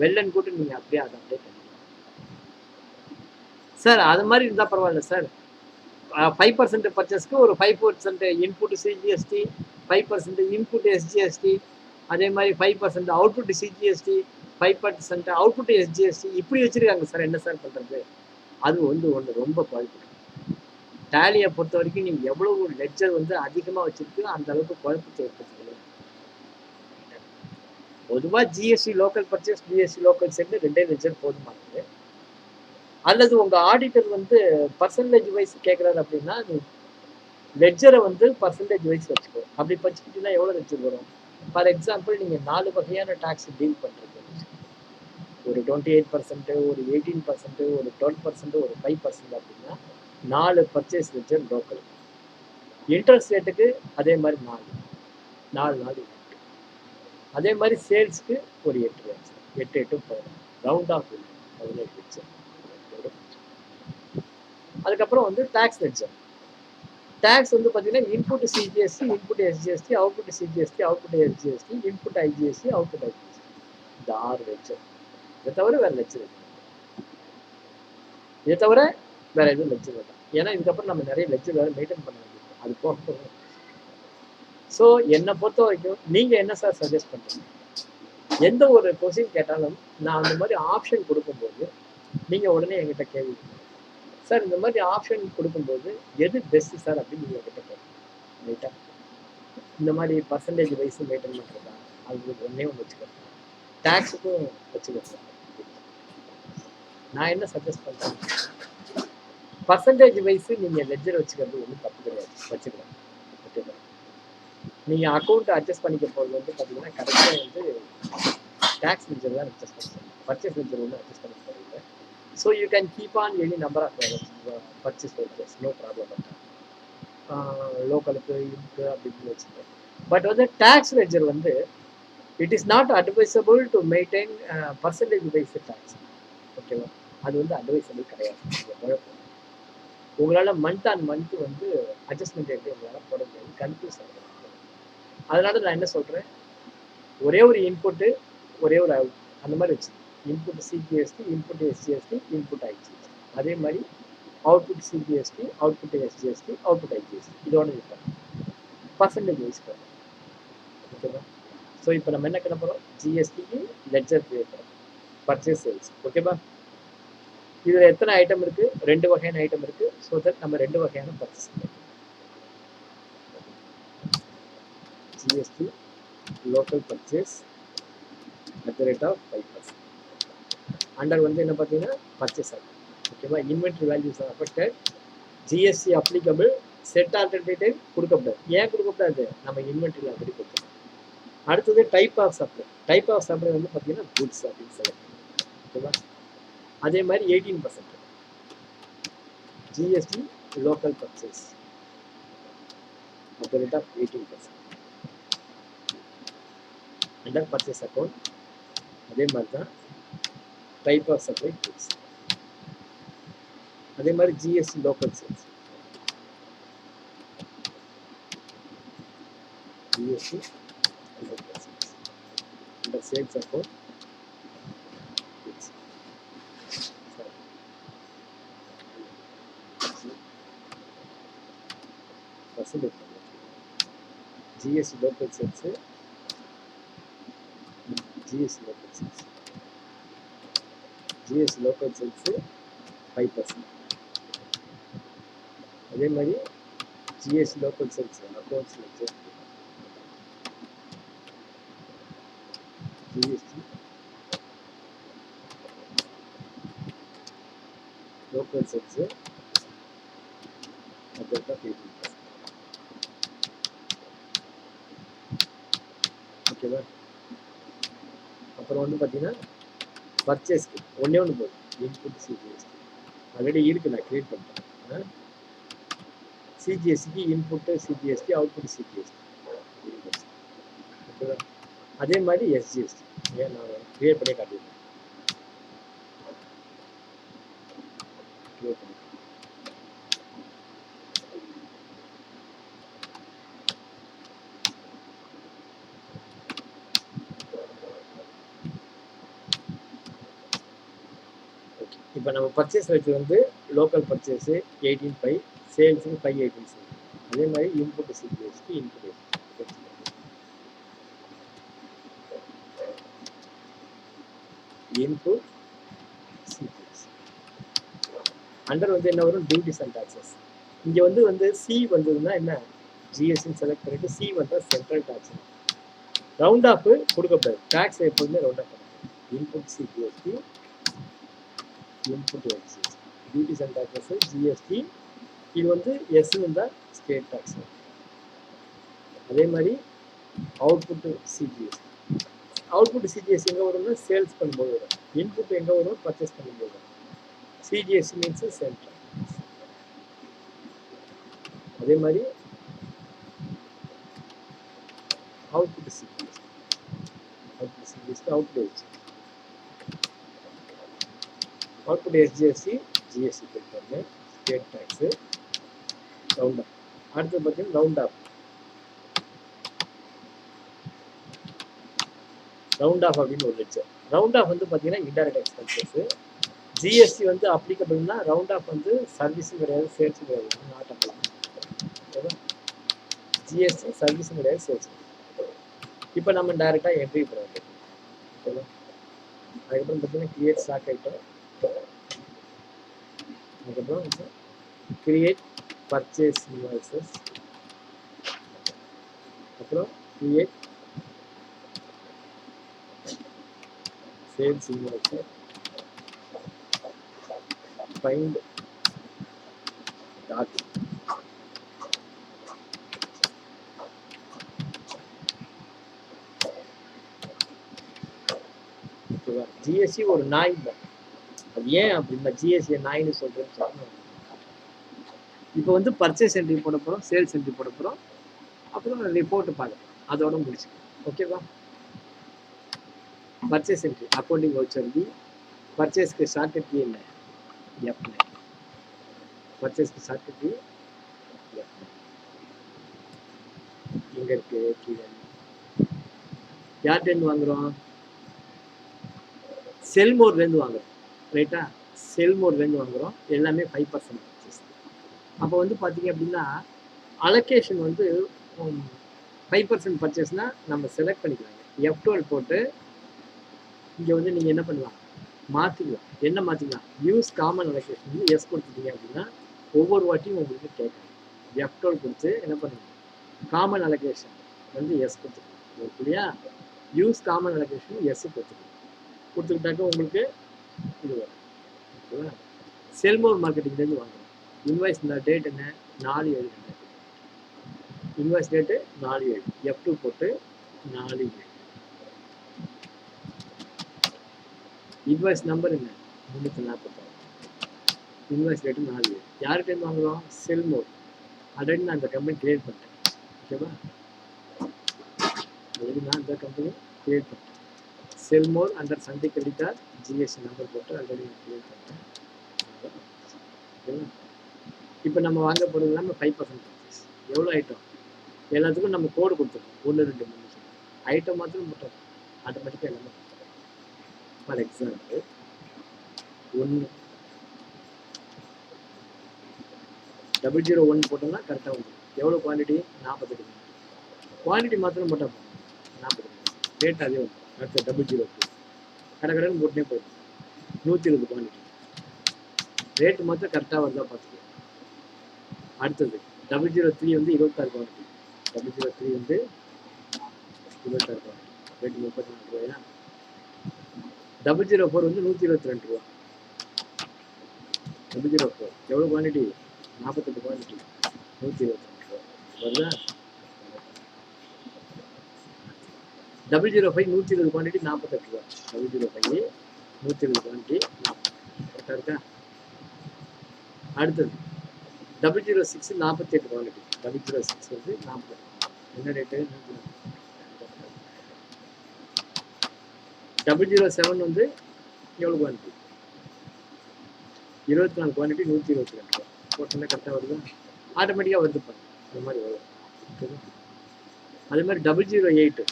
வெல் அண்ட் குட், நீங்கள் அப்படியே அதை அப்படியே கண்டினியூ. சார், அது மாதிரி இருந்தால் பரவாயில்ல சார். 5% பர்ச்சேஸ்க்கு ஒரு 5% இன்புட் சிஜிஎஸ்டி, 5% இன்புட் எஸ்ஜிஎஸ்டி, அதே மாதிரி 5% அவுட்புட் சிஜிஎஸ்டி, 5% அவுட்புட் எஸ்ஜிஎஸ்டி, இப்படி வச்சுருக்காங்க சார். என்ன சார் பண்ணுறது? அது வந்து ஒன்று ரொம்ப குழப்பம். டேலியை பொறுத்த வரைக்கும் நீங்கள் எவ்வளவு லெட்ஜர் வந்து அதிகமாக வச்சுருக்கு அந்த அளவுக்கு குழப்பத்தை ஏற்படுத்துது. பொதுவாக GST local purchase, GST local சேர்ந்து 2 லெட்ஜர் போதுமானது. அல்லது உங்கள் ஆடிட்டர் வந்து பர்சன்டேஜ் வைஸ் கேட்குறாரு அப்படின்னா நீ லெட்ஜரை வந்து பர்சன்டேஜ் வைஸ் வச்சுக்கோ. அப்படி வச்சுக்கிட்டீங்கன்னா எவ்வளோ லெட்ஜர் வரும்? ஃபார் எக்ஸாம்பிள், நீங்கள் 4 வகையான டேக்ஸ் டீல் பண்ணுறது, ஒரு 28%, ஒரு 18%, ஒரு 12%, ஒரு 5% அப்படின்னா 4 பர்ச்சேஸ் லெட்ஜர் லோக்கல். இன்ட்ரெஸ்ட் ரேட்டுக்கு அதே மாதிரி 4 அதே மாதிரி சேல்ஸ்க்கு ஒரு 8 லட்சம், 8 11 ரவுண்ட் ஆஃப் 17 லட்சம். அதுக்கப்புறம் வந்து டேக்ஸ் லெட்ஜர். டேக்ஸ் வந்து பார்த்தீங்கன்னா input CGST, input SGST, output CGST, output SGST, input IGST, output IGST. இந்த 6 லெட்ஜர். இதை தவிர வேறு லெட்ஜர் இல்லை. இதை தவிர வேற எதுவும் லெட்ஜர் வேண்டாம். ஏன்னா இதுக்கப்புறம் நம்ம நிறைய லெட்ஜர் வேறு மெயின்டைன் பண்ண வேண்டியிருக்கோம். அது போக. ஸோ என்னை பொறுத்த வரைக்கும் நீங்கள் என்ன சார் சஜஸ்ட் பண்ணுறீங்க? எந்த ஒரு கொஸ்டின் கேட்டாலும் நான் அந்த மாதிரி ஆப்ஷன் கொடுக்கும்போது நீங்கள் உடனே என்கிட்ட கேள்வி சார் இந்த மாதிரி ஆப்ஷன் கொடுக்கும்போது எது பெஸ்ட் சார் அப்படின்னு நீங்கள் என்கிட்ட கேட்கணும். ரைட்டா? இந்த மாதிரி பர்சன்டேஜ் வைஸ் மெயின்டைன் பண்ணுறதா, அது ஒன்றே ஒன்று வச்சுக்கிறேன், டேக்ஸுக்கும் வச்சுக்கிறேன். நான் என்ன சஜஸ்ட் பண்ணுறேன், பர்சன்டேஜ் வைஸ் நீங்கள் லெட்ஜர் வச்சுக்கிறது ஒன்றும் தப்பு கிடையாது, வச்சுக்கலாம். ஓகேவா? நீங்கள் அக்கௌண்ட்டை அட்ஜஸ்ட் பண்ணிக்க போகிறது வந்து பார்த்தீங்கன்னா கரெக்டாக வந்து டேக்ஸ் லெட்ஜர் தான் அட்ஜஸ்ட் பண்ணுறேன், பர்ச்சேஸ் லெட்ஜர் ஒன்றும் அட்ஜஸ்ட் பண்ண போகிறீங்க. So you can keep on any number of purchase ledgers, no problem. லோக்கலுக்கு இருக்கு அப்படின்னு வச்சுக்கோங்க. பட் வந்து டேக்ஸ் லெட்ஜர் வந்து it is not advisable to maintain percentage wise tax. ஓகேவா? அது வந்து அட்வைசபிள் கிடையாது. உங்களால் மந்த் ஆன் மந்த் வந்து அட்ஜஸ்ட்மெண்ட் எப்படி உங்களால் போட முடியாது, கன்ஃபியூஸ் ஆகும். அதனால நான் என்ன சொல்கிறேன், ஒரே ஒரு இன்புட்டு ஒரே ஒரு அவுட், அந்த மாதிரி வச்சு input CGST, input SGST, input IGST. அதே மாதிரி output CGST, output SGST, output IGST. இதோட இருப்பாங்க பர்சன்டேஜ் வைஸ் போகிறோம். ஓகேவா? ஸோ இப்போ நம்ம என்ன பண்ண போகிறோம், ஜிஎஸ்டிக்கு லெட்ஜர் கிரியேட் பண்ணுறோம், பர்ச்சேஸ் சேல்ஸ். ஓகேவா? இதில் எத்தனை ஐட்டம் இருக்குது, 2 வகையான ஐட்டம் இருக்குது. ஸோ தட் நம்ம 2 வகையான பர்ச்சேஸ் பண்ணுறோம். GST local purchase at the rate of 5%. Under வந்து என்ன பார்த்தீங்கன்னா பர்ச்சேஸ் ஆகும். ஓகேவா? Inventory values are affected, GST applicable, set alternative கொடுக்கப்படாது. ஏன் கொடுக்கப்படாது, நம்ம இன்வென்ட்ரியில் ஆல்ரெடி கொடுத்துருக்கோம். அடுத்தது type of supply. Type of supply வந்து பார்த்தீங்கன்னா குட்ஸ் அப்படின்னு செலக்ட். ஓகேவா? அதே மாதிரி 18% GST local purchase at the rate of 18% under purchase account. அதே மாதிரி தான் டைப் ஆஃப் சப்ளை குட்ஸ். அதே மாதிரி GST local sales, GST local sales under sales account goods. Percentage GST local sales, GST local sales, GST local sales 5%. அதே மாதிரி GST local sales accounts ledger, GST local sales at the rate of 18%. ஓகேவா? அப்புறம் வந்து பார்த்தீங்கன்னா பர்ச்சேஸ்க்கு ஒன்றே ஒன்று போதும், input CGST already இருக்குது, நான் கிரியேட் பண்ணுறேன். சிஜிஎஸ்டிக்கு இன்புட்டு சிஜிஎஸ்டி, அவுட்புட் சிஜிஎஸ்டி. ஓகேவா? அதே மாதிரி எஸ்ஜிஎஸ்டி ஏன் நான் கிரியேட் பண்ணி காட்டிடுறேன். கிரியேட் பண்ணி இப்போ நம்ம பர்ச்சேஸ் ரேட் வந்து லோக்கல் பர்ச்சேஸு 18.5, சேல்ஸுக்கு 518. அதே மாதிரி input CGST, input input CGST. Under வந்து என்ன வரும், டியூட்டிஸ் அண்ட் டாக்ஸஸ். இங்கே வந்து சி வந்ததுன்னா என்ன, ஜிஎஸ்டின்னு செலக்ட் பண்ணிட்டு சி வந்தால் சென்ட்ரல் டாக்ஸ். ரவுண்ட் ஆஃப் கொடுக்கப்படாது, டேக்ஸ் எப்போதுமே ரவுண்ட் ஆஃப் பண்ணணும். Input CGST, input SGST, duties and taxes, GST. இது வந்து எஸ்ன்னு இருந்தால் ஸ்டேட் டாக்ஸ். அதே மாதிரி அவுட்புட் சிஜிஎஸ்டி. அவுட்புட் சிஜிஎஸ்டி எங்கே வரும்னா சேல்ஸ் பண்ணும்போது வரும். இன்புட் எங்கே வரும், பர்ச்சேஸ் பண்ணும்போது வரும். CGST means central. அதே மாதிரி output CGST, output CGST, output SGST. Output SGST, GST போயிட்டு ஸ்டேட் டேக்ஸு, ரவுண்ட் ஆஃப். அடுத்தது பார்த்தீங்கன்னா ரவுண்ட் ஆஃப். ரவுண்ட் ஆஃப் அப்படின்னு ஒரு லெட்ஜர். ரவுண்ட் ஆஃப் வந்து பார்த்தீங்கன்னா இன்டைரக்ட் எக்ஸ்பென்சஸ். ஜிஎஸ்டி வந்து அப்ளிகபிள்னா ரவுண்ட் ஆஃப் வந்து சர்வீஸும் கிடையாது, சேல்ஸும் கிடையாது, நாட் அப்ளை. ஜிஎஸ்டி சர்வீஸும் கிடையாது, சேல்ஸ். இப்போ நம்ம டைரெக்டாக என்ட்ரி பண்ண வேண்டியது. ஓகேவா? அதுக்கப்புறம் பார்த்தீங்கன்னா கிரியேட் ஸ்டாக் ஐட்டம், அதுக்கப்புறம் வந்து கிரியேட் பர்ச்சேஸ் இன்வாய்சஸ், அப்புறம் create sales invoices, find dot. ஓகேவா? ஜிஎஸ்டி ஒரு நாய் தான். அது ஏன் அப்படின்னா ஜிஎஸ்டி நாய்னு சொல்றேன்னு சொன்னா, இப்போ வந்து பர்ச்சேஸ் என்ட்ரி போட போகிறோம், சேல்ஸ் என்ட்ரி போட போகிறோம், அப்புறம் ரிப்போர்ட் பார்க்கலாம், அதோட முடிச்சுக்கலாம். ஓகேவா? Purchase entry accounting voucher P, பர்ச்சேஸ்க்கு ஷார்ட்கட் கீ என்ன? F9. பர்ச்சேஸ்க்கு ஷார்ட்கட் கீ F9. இங்க இருக்கு கீழே. யார்கிட்டேருந்து வாங்குறோம்? செல்மோர்லேருந்து வாங்குறோம், ரைட்டா? செல்மோர்லேருந்து வாங்குறோம், எல்லாமே 5% பர்ச்சேஸ். அப்போ வந்து பார்த்தீங்க அப்படின்னா அலோகேஷன் வந்து 5% பர்ச்சேஸ்னா நம்ம செலக்ட் பண்ணிக்கலாங்க. F12 போட்டு இங்கே வந்து நீங்கள் என்ன பண்ணலாம், மாற்றிக்கலாம். என்ன மாற்றிக்கலாம்? யூஸ் காமன் அலோகேஷன் வந்து எஸ் கொடுத்துட்டீங்க அப்படின்னா ஒவ்வொரு வாட்டியும் உங்களுக்கு கேட்கும். F12 கொடுத்து என்ன பண்ணுங்க, காமன் அலோகேஷன் வந்து எஸ் கொடுத்துக்கலாம். இல்லையா? யூஸ் காமன் அலோகேஷன் எஸ் கொடுத்துக்கிட்டாக்க உங்களுக்கு இது வரும். ஓகேவா? செல்மோர் மார்க்கெட்டிங்லேருந்து வாங்கணும். இன்வாய்ஸ் டேட் என்ன? 4/7. Invoice date 4/7. F2 போட்டு 4/7. இன்வாய்ஸ் நம்பர் என்ன? 346. Invoice rate 4/7. யார்கிட்டேருந்து வாங்குறோம்? செல்மோர். ஆல்ரெடி நான் அந்த கம்பெனி கிரியேட் பண்ணிட்டேன். ஓகேவா? ஆல்ரெடி நான் இந்த கம்பெனி கிரியேட் பண்ணிட்டேன். செல்மோர் under sundry creditor GST number போட்டு ஆல்ரெடி நான் கிரியேட் பண்ணிட்டேன். ஓகேவா? இப்போ நம்ம வாங்க போகிறது இல்லாமல் 5% பர்ச்சேஸ். எவ்வளோ ஐட்டம்? எல்லாத்துக்கும் நம்ம கோடு கொடுத்துருக்கோம், 1 2 3 ஐட்டம் மாத்திரம் போட்டோம், ஆட்டோமேட்டிக்காக எல்லாமே கொடுத்துருக்கோம். ஃபார் எக்ஸாம்பிள் 1 001 போட்டோம்னா கரெக்டாக வந்துடும். எவ்வளோ குவான்டிட்டி? 48 குவான்டிட்டி மாத்திரம் போட்டால் 40 ரேட் அதே வரும். அடுத்த 002 கடைன்னு போட்டுனே போயிடும். 120 குவான்டிட்டி ரேட்டு மாத்திரம் கரெக்டாக வருதா பார்த்துக்கலாம். அடுத்தது 003 வந்து 26 குவான்டிட்டி. 003 வந்து 26 குவான்டிட்டி, ரேட்டு 34 ரூபாயா? 004 வந்து 122 ரூபா. 004 எவ்வளோ குவான்டிட்டி? 48 குவான்டிட்டி, 122 ரூபா வருதா? 005 120 குவான்டிட்டி, 48 ரூபா. 005 120 குவான்டிட்டி, 40 இருக்கா? அடுத்தது 006 48 குவான்டிட்டி. 006 வந்து 40. என்ன ரேட்டு? 007 வந்து எவ்வளோ குவான்டிட்டி? 24 குவான்டிட்டி, 122 ரூபா. போட்டோன்னா கரெக்டாக வருதா? ஆட்டோமேட்டிக்காக வருது பாருங்க, அந்த மாதிரி வரும். ஓகேவா? அதே மாதிரி 008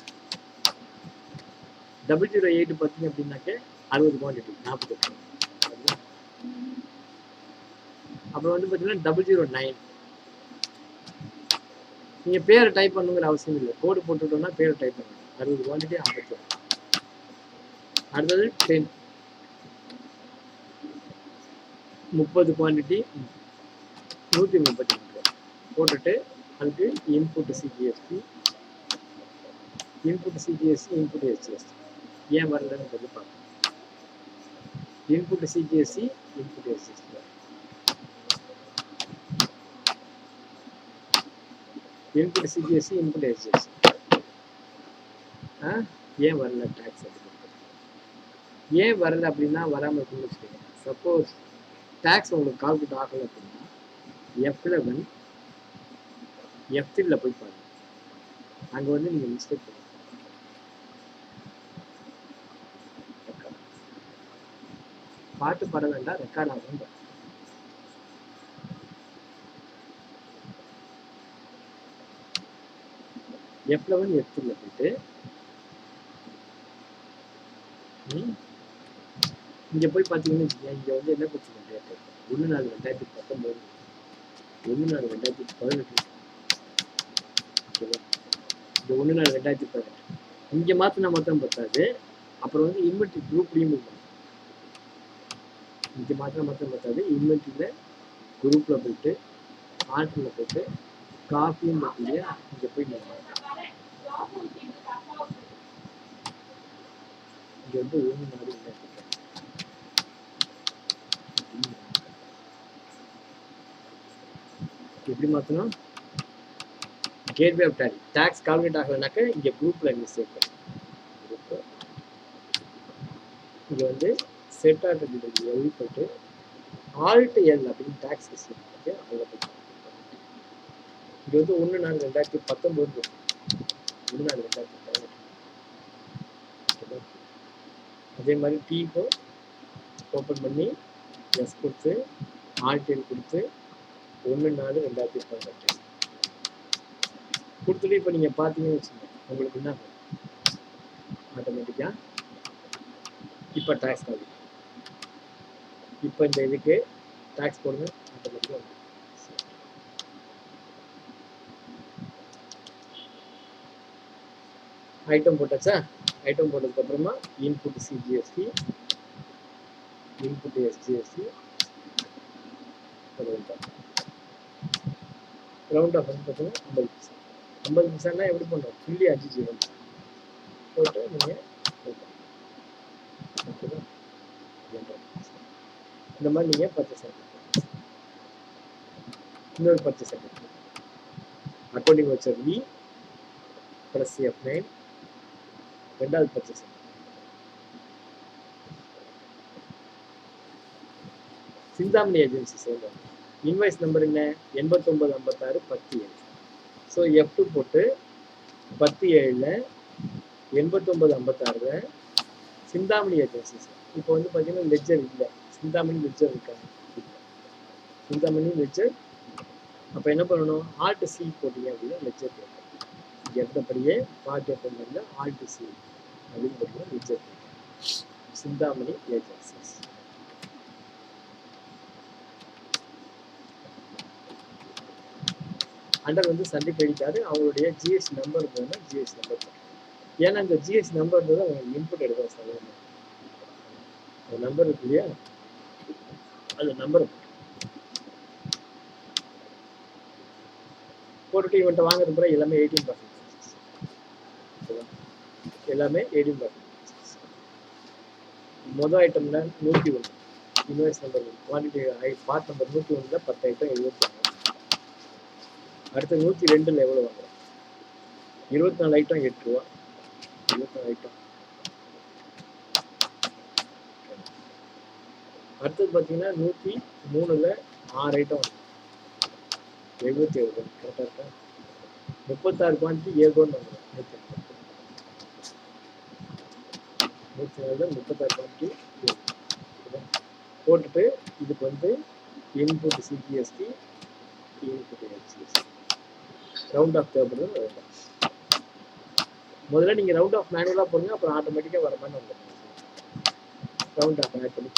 பார்த்தீங்க அப்படின்னாக்க 60 குவான்டிட்டி, 48. அப்புறம் வந்து பார்த்தீங்கன்னா 009 நீங்கள் பேரை டைப் பண்ணுங்கிற அவசியம் இல்லை, கோடு போட்டுட்டோம்னா பேரை டைப் பண்ணணும். 60 குவான்டிட்டி, 51. அடுத்தது 10 30 குவான்டிட்டி, 132 போட்டுட்டு அதுக்கு இன்புட் சிஜிஎஸ்டி, இன்புட் எஸ்ஜிஎஸ்டி. ஏன் வரலன்னு பார்க்கலாம். Input CGST, input SGST. Input CGST, input SGST. ஏன் வரல? டேக்ஸ் ஏன் வரல அப்படின்னா வராமல் இருக்குன்னு வச்சுக்கோங்க. சப்போஸ் டேக்ஸ் உங்களுக்கு கால்குலேட் ஆகலை அப்படின்னா F11 F3 போய் பாருங்க, அங்கே வந்து நீங்கள் மிஸ்டேக் பண்ணுங்க. பாட்டு பாட வேண்டாம், ரெக்கார்ட் ஆகும். F11 F3 போயிட்டு இங்கே போய் பார்த்தீங்கன்னு வச்சுக்கோங்க, இங்கே வந்து என்ன கொடுத்துருக்கோம் டேட்டு? 1/4/2019, 1/4/2018. 1 நாள் 2018 இங்கே மாற்றினா மாத்திரம் பத்தாது. அப்புறம் வந்து இன்வென்ட்ரி குரூப்லேயும் இங்கே மாத்திரம் பத்தாது. இன்வென்ட்ரியில் குரூப்பில் போயிட்டு ஆர்டரில் போயிட்டு காஃபியும் இல்லையா இங்கே போய் இங்கே வந்து 1 நாள் 2018 எப்படி மாற்றணும்? Gateway of Tally tax calculate ஆகலைனாக்க இங்கே குரூப்பில் இங்கே சேர்க்கணும். குரூப்பு இங்கே வந்து செட் ஆட்டோமேட்டிக் எல் போட்டு ஆல்ட் எல் அப்படின்னு டேக்ஸ் சிஸ்டம் வந்து அதில் போட்டு இங்கே வந்து 1 நாள் 2019 1 நாள் 2018 அதே மாதிரி டீக்கோ ஓப்பன் பண்ணி எஸ் கொடுத்து ஆல்ட் எல் கொடுத்து 1 நாள் 2018 கொடுத்துட்டு இப்போ நீங்கள் பார்த்தீங்கன்னு வச்சுக்கோங்க உங்களுக்கு என்ன ஆட்டோமேட்டிக்காக இப்போ டேக்ஸ் ஆகுது. இப்போ இந்த இதுக்கு டேக்ஸ் போடுங்க ஆட்டோமேட்டிக்காக ஐட்டம் போட்டாச்சா? ஐட்டம் போட்டதுக்கப்புறமா input CGST input SGST round off வந்து பார்த்தீங்கன்னா 50% எப்படி பண்ணுறோம்? ஃபுல்லி 5 போட்டு நீங்கள் ஓகேவா? இந்த மாதிரி நீங்கள் பர்ச்சேஸ் ஆகிடும். இன்னொரு பர்ச்சேஸ் ஆகிடும் accounting voucher we plus F9 ரெண்டாவது பர்ச்சேஸ் சிந்தாமணி ஏஜென்சி சேர்ந்தோம். இன்வாய்ஸ் நம்பர் என்ன? 8956 10 7. ஸோ F2 போட்டு 10 7 8956 சிந்தாமணி ஏஜென்சி சார். இப்போ வந்து பார்த்தீங்கன்னா லெட்ஜர் இல்லை, சிந்தாமணி லெட்ஜர் இருக்காங்க. சிந்தாமணி லெட்ஜர் அப்போ என்ன பண்ணணும்? ஆல்ட் சி போட்டீங்க அப்படின்னா லெட்ஜர் கேட்கும். இங்கே எடுத்தபடியே பார்ட் எப்படின்னா ஆல்ட் சி அப்படின்னு பார்த்தீங்கன்னா லெட்ஜர் கேட்கும். சிந்தாமணி ஏஜென்சிஸ் அண்டர் வந்து சண்டை கிரெடிட்டாரு அவங்களுடைய ஜிஎஸ்டி நம்பர் இருந்ததுன்னா ஜிஎஸ்டி நம்பர் போட்டோம். ஏன்னா இந்த ஜிஎஸ்டி நம்பர் இருந்தது அவங்க இன்புட் எடுக்க சார். அந்த நம்பர் இருக்கு இல்லையா, அந்த நம்பர் போட்டுட்டு இவன்ட்ட வாங்குறது பிறகு எல்லாமே 18%. எல்லாமே 18%. மொதல் ஐட்டம்ல 101 invoice number quantity part number 101 10 item 71. அடுத்து 102 எவ்வளோ வாங்குறோம்? 24 ஐட்டம் 8 ரூபா. 24 ஐட்டம். அடுத்தது பார்த்தீங்கன்னா 103 6 ஐட்டம் 77 கரெக்டாக இருக்கா? 36 குவான்டிட்டி 7 ரூபான்னு வாங்குறோம். 36 குவான்டிட்டி போட்டுட்டு இதுக்கு வந்து input CGST input SGST round off தேவைப்படுறது ரவுண்ட் ஆஃப். முதல்ல நீங்கள் ரவுண்ட் ஆஃப் மேனுவலாக போடுங்க, அப்புறம் ஆட்டோமேட்டிக்காக வர மாதிரி வந்துடும். ரவுண்ட் ஆஃப் ஆட் பண்ணி.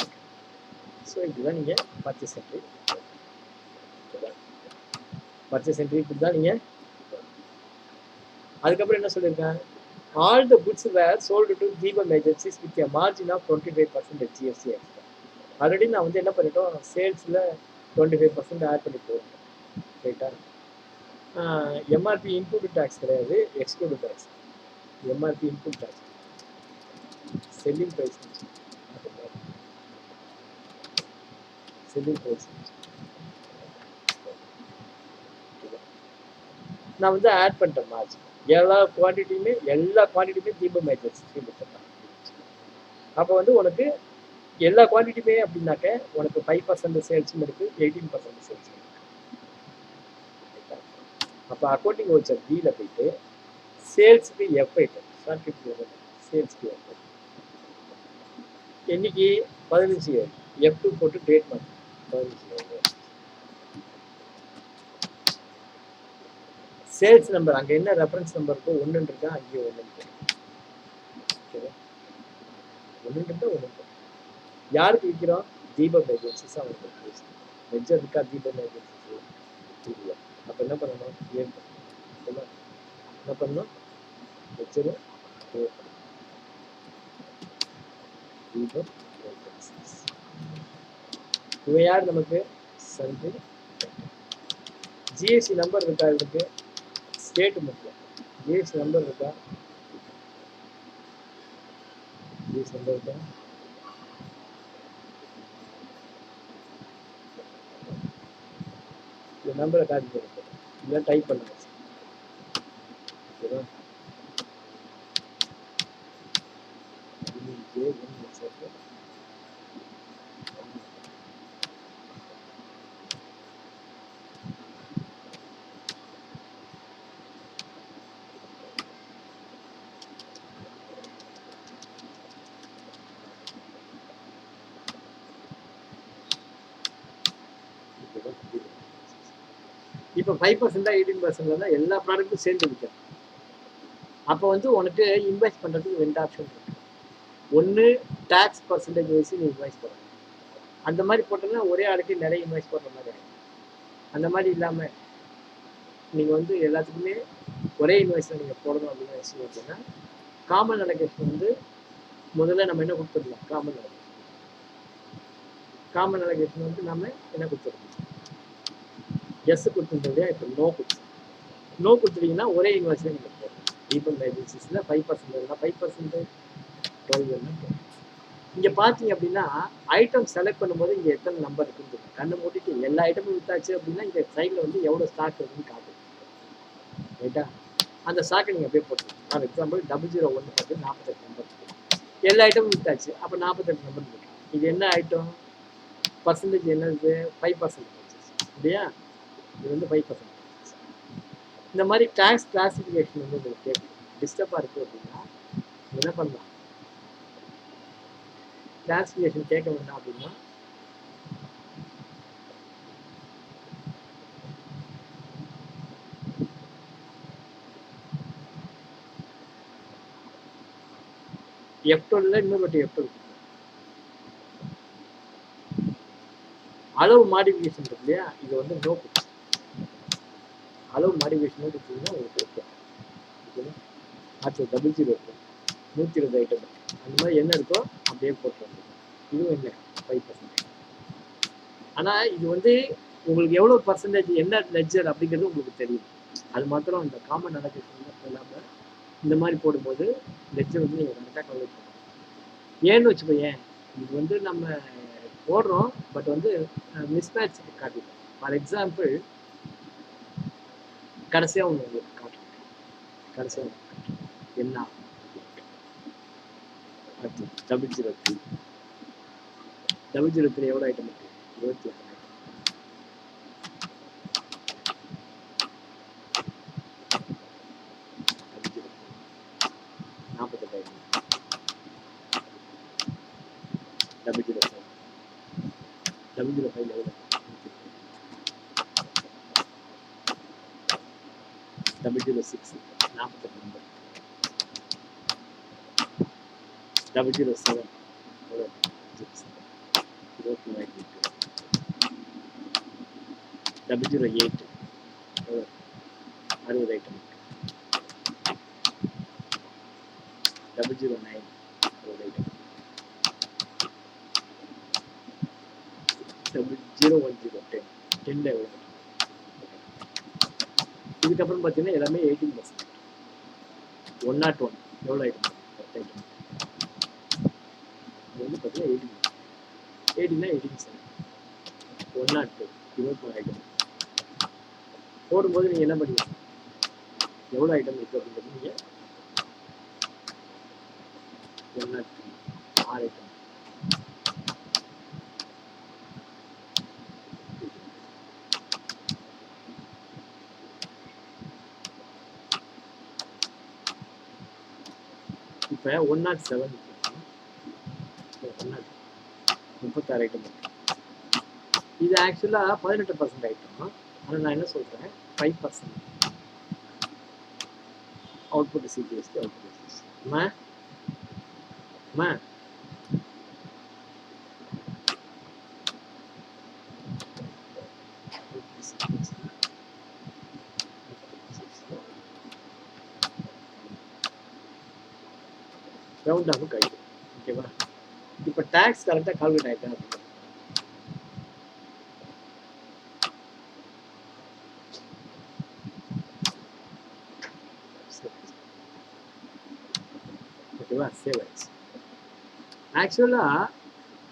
ஸோ இதுதான் நீங்கள் பர்ச்சேஸ் என்ட்ரி. பர்ச்சேஸ் என்ட்ரி இப்படி தான் நீங்கள். அதுக்கப்புறம் என்ன சொல்லியிருக்காங்க? All the goods were sold to Deepam agencies with a margin of 25% GST extra. Already நான் வந்து என்ன பண்ணிட்டோம்? சேல்ஸில் 25% ஆட் பண்ணி போகிறேன். ரைட்டா? எம்ஆர்பி இன்புட் டேக்ஸ் கிடையாது, exclude tax. MRP input tax selling price. Selling price நான் வந்து ஆட் பண்ணிட்டேன் மார்ஜின். எல்லா குவான்டிட்டியுமே தீபம் ஏஜென்சி கொடுத்துருக்காங்க. அப்போ வந்து உனக்கு எல்லா குவான்டிட்டியுமே அப்படின்னாக்க உனக்கு 5% சேல்ஸும் இருக்குது, 18% சேல்ஸ் இருக்குது. அப்போ அக்கௌண்டிங் வச்ச பியில் போயிட்டு சேல்ஸுக்கு F8 சேல்ஸ்க்கு F8 என்னைக்கு 15 F2 போட்டு டேட் பண்ணு 15 சேல்ஸ் நம்பர் அங்கே என்ன ரெஃபரன்ஸ் நம்பர் இருக்கோ 1 இருக்கா, அங்கேயே 1 இருக்கு. ஓகேவா? 1 இருக்கா 1 இருக்கு. யாருக்கு விற்கிறோம்? தீபம் ஏஜென்சிஸ். அவங்களுக்கு லெட்ஜர் இருக்கா? தீபம் ஏஜென்சிஸ் இல்லை. அப்போ என்ன பண்ணணும்? என்ன பண்ணணும்? லெட்ஜரும் தீபக் வேகன்சிஸ். இவன் யார் நமக்கு? சந்தி. ஜிஎஸ்டி நம்பர் இருக்கா? இதுக்கு ஸ்டேட் முக்கியம். ஜிஎஸ்டி நம்பர் இருக்கா? ஜிஎஸ்டி நம்பர் இருக்கா? இந்த நம்பரை காப்பி பண்ணுங்க, இல்லை டைப் பண்ணுங்க. ஓகேவா? இப்போ 5% 18% எல்லா ப்ராடக்ட்டும் சேர்ந்து விற்கும். அப்போ வந்து உனக்கு இன்வெஸ்ட் பண்ணுறதுக்கு 2 ஆப்ஷன் இருக்கு. ஒன்று டேக்ஸ் பர்சன்டேஜ் வச்சு நீ இன்வெஸ்ட் பண்ணணும். அந்த மாதிரி போட்டோம்னா ஒரே ஆளுக்கு நிறைய இன்வெஸ்ட் பண்ணுற மாதிரி ஆகும். அந்த மாதிரி இல்லாமல் நீங்கள் வந்து எல்லாத்துக்குமே ஒரே இன்வெஸ்ட்டை நீங்கள் போடணும் அப்படின்னு விஷயம் அப்படின்னா காமன் அலோகேஷன் வந்து முதல்ல நம்ம என்ன கொடுத்துடலாம்? காமன் அலோகேஷன் வந்து நம்ம என்ன கொடுத்துருக்கோம்? எஸ் கொடுத்துருந்தோம். இப்போ நோ கொடுத்துட்டீங்கன்னா ஒரே இன்வெஸ்ட் நீங்கள் போடணும். தீபம் லைசன்ஸில் 5% இருந்தால் 5%, 12 இருந்தால். இங்கே பார்த்தீங்க அப்படின்னா ஐட்டம் செலக்ட் பண்ணும்போது இங்கே எத்தனை நம்பர் இருக்குன்னு தெரியும். கண்ணை மூட்டிட்டு எல்லா ஐட்டமும் வித்தாச்சு அப்படின்னா இங்கே சைடில் வந்து எவ்வளோ ஸ்டாக் இருக்குன்னு காட்டுது. ரைட்டா? அந்த ஸ்டாக்கை நீங்கள் அப்படியே போட்டுருங்க. ஃபார் எக்ஸாம்பிள் 001 பார்த்து 48 நம்பர் இருக்குது. எல்லா ஐட்டமும் வித்தாச்சு, அப்போ 48 நம்பர் இருக்கு. இது என்ன ஐட்டம்? பர்சன்டேஜ் என்னது? 5% இல்லையா? இது வந்து 5%. இந்த மாதிரி டேக்ஸ் கிளாசிஃபிகேஷன் வந்து உங்களுக்கு கேட்கும். டிஸ்டர்பாக இருக்குது அப்படின்னா என்ன பண்ணலாம்? கிளாசிஃபிகேஷன் கேட்க வேண்டாம் அப்படின்னா F12 இன்னொரு வாட்டி F12 அளவு மாடிஃபிகேஷன் இருக்கு இல்லையா? இது வந்து நோ. அளவு மாடிஃபிகேஷன் கொடுத்தீங்கன்னா உங்களுக்கு ஓகே. ஓகேங்களா? அடுத்து 00 இருக்கும், 120 ஐட்டம் அந்த மாதிரி என்ன இருக்கோ அப்படியே போட்டுருங்க. இதுவும் என்ன 5%. ஆனால் இது வந்து உங்களுக்கு எவ்வளோ பர்சன்டேஜ் என்ன லெட்ஜர் அப்படிங்கிறது உங்களுக்கு தெரியும். அது மாத்திரம் இந்த காமன் அலோகேஷன் இல்லாமல் இந்த மாதிரி போடும்போது லெட்ஜர் வந்து நீங்கள் கரெக்டாக கவலைட் பண்ணணும். ஏன்னு வச்சுக்கோயேன், இது வந்து நம்ம போடுறோம் பட் வந்து மிஸ்மேட்ச் காட்டிடும். ஃபார் எக்ஸாம்பிள் கடைசியாக ஒன்று உங்களுக்கு காட்டுறேன். கடைசியாக ஒன்று காட்டுறேன் என்ன அடுத்து 003 எவ்வளோ ஐட்டம் இருக்கு? 28 item. W06 48 number. 007 24 008 60 item. 009 60 item. 010 10 எவ்வளோ? இதுக்கப்புறம் பார்த்தீங்கன்னா எல்லாமே 18%. 101 எவ்வளோ ஐட்டம்? 10 ஐட்டம். இது வந்து பார்த்தீங்கன்னா 18%. 102 24 ஐட்டம். போடும்போது நீங்கள் என்ன பண்ணுவீங்க? எவ்வளோ ஐட்டம் இருக்குது அப்படிங்கிறது நீங்கள் 103 6 ஐட்டம். இப்போ 107 36 ஐட்டம் இருக்கு. இது ஆக்சுவலாக 18% ஐட்டம். ஆனால் நான் என்ன சொல்கிறேன், 5% அவுட்புட் சிபிஎஸ்டி அவுட்புட் சிபிஎஸ்டி. ரவுண்ட் ஆஃப் கழிக்கும். ஓகேவா? இப்போ டேக்ஸ் கரெக்டாக கால்குலேட் ஆகிட்டா ஓகேவா? சேவ் ஆயிடுச்சு. ஆக்சுவலாக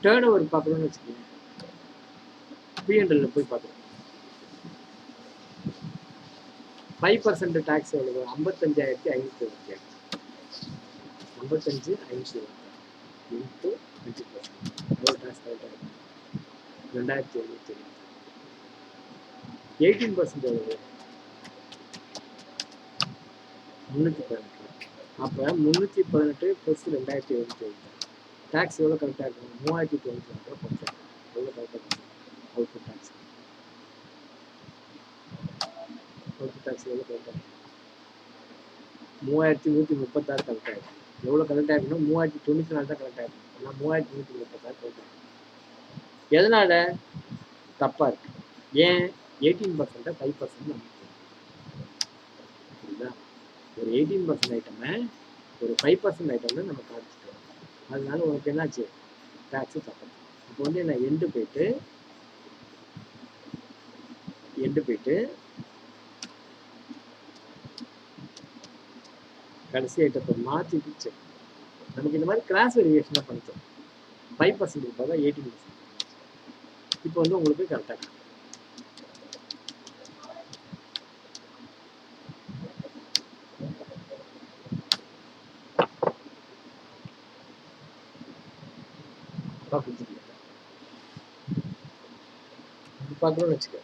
டேர்ன் ஓவர் பார்க்கணும்னு வச்சுக்கோங்க, P&L போய் பார்க்குறோம். 5% டேக்ஸ் எவ்வளவு? 55,525. 55,525 இன்ட்டு 5%. எவ்வளோ டேக்ஸ் கரெக்டாக இருக்கும்? 2,770. 18% எவ்வளவு? 318. அப்போ 318 ப்ளஸ் 2,770. டேக்ஸ் எவ்வளோ கரெக்டாக இருக்கும்? 3,092 கொஞ்சம் எவ்வளோ கரெக்டாக இருக்கும்? அவுட்புட் டேக்ஸ் எவ்வளோ கரெக்டாக இருக்கும்? 3,136 கரெக்டாக இருக்கும். எவ்வளோ கரெக்டாக இருக்கணும்? 3,094 தான் கரெக்டாக இருக்கும். ஆனால் 3,136 கரெக்டாக இருக்கும். எதனால தப்பாக இருக்கு? ஏன் 18% 5% புரியுதா? ஒரு 18% ஐட்டமை ஒரு 5% ஐட்டம்னு நம்ம காமிச்சிட்டோம். அதனால உனக்கு என்னாச்சு? டேக்ஸு தப்பு. இப்போ வந்து நான் எண்டு போயிட்டு கடைசி ஐட்டத்தை மாற்றிட்டு செக். நமக்கு இந்த மாதிரி கிராஸ் வெரிஃபிகேஷனாக பண்ணிட்டோம். 5% போக 18%. இப்போ வந்து உங்களுக்கு கரெக்டாக பார்க்கணும்னு வச்சுக்க.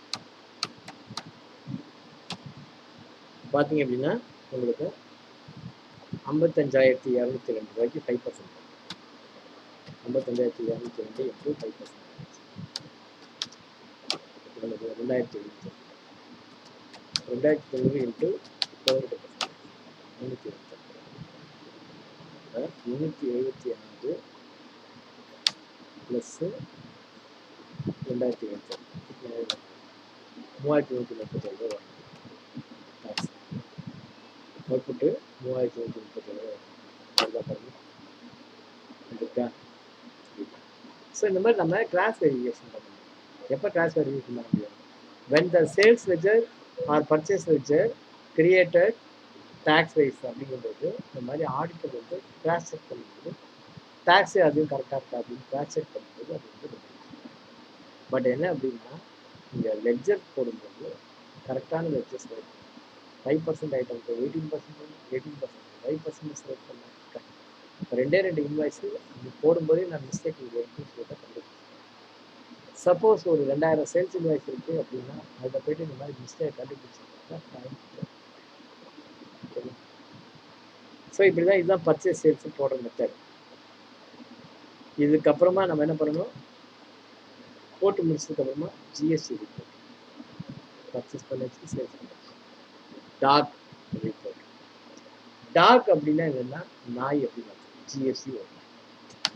பார்த்தீங்க அப்படின்னா உங்களுக்கு 55,202 ரூபாய்க்கு 5%. 55,202 into 5%. 2,700. 2,700 into 18%. 376 ப்ளஸ் 2,700. 3,137 ரூபா டேக்ஸ். அவுட்புட்டு 3,137 ரூபா பாருங்க. ஸோ இந்த மாதிரி நம்ம கிராஸ் வெரிஃபிகேஷன் பண்ணணும். எப்போ கிராஸ் வெரிஃபிகேஷன் பண்ண முடியும்? when the sales ledger or purchase ledger created tax wise அப்படிங்கும்போது இந்த மாதிரி ஆடிட்டர் வந்து கிராஸ் செக் பண்ணும்போது டேக்ஸு அதுவும் கரெக்டாக இருக்கா அப்படின்னு கிராஸ் செக் பண்ணும்போது அது வந்து பட் என்ன அப்படின்னா இங்கே லெட்ஜர் போடும்போது கரெக்டான லெட்ஜர் செலக்ட் பண்ணும். 5% ஐட்டம்க்கு 18%, 5% செலக்ட் பண்ண. இப்போ 2 இன்வாய்ஸு அது போடும்போதே நான் மிஸ்டேக் இங்கே இருக்குன்னு சொல்லிட்டு கண்டுபிடிச்சேன். சப்போஸ் ஒரு 2,000 சேல்ஸ் இன்வாய்ஸ் இருக்குது அப்படின்னா அதில் போய்ட்டு இந்த மாதிரி மிஸ்டேக் கண்டுபிடிச்சிருக்கேன். ஸோ இப்படி தான் இதுதான் பர்ச்சேஸ் சேல்ஸ் போடுற மெத்தட். இதுக்கப்புறமா நம்ம என்ன பண்ணணும்? போட்டு முடிச்சதுக்கப்புறமா ஜிஎஸ்டி ரிப்போர்ட், பர்ச்சேஸ் பண்ணிச்சு சேல்ஸ் பண்ணிச்சு, டாக் ரிப்போர்ட். டாக் அப்படின்னா என்னென்னா நாய் அப்படின்னு ஜிஎஸ்டி வரும்.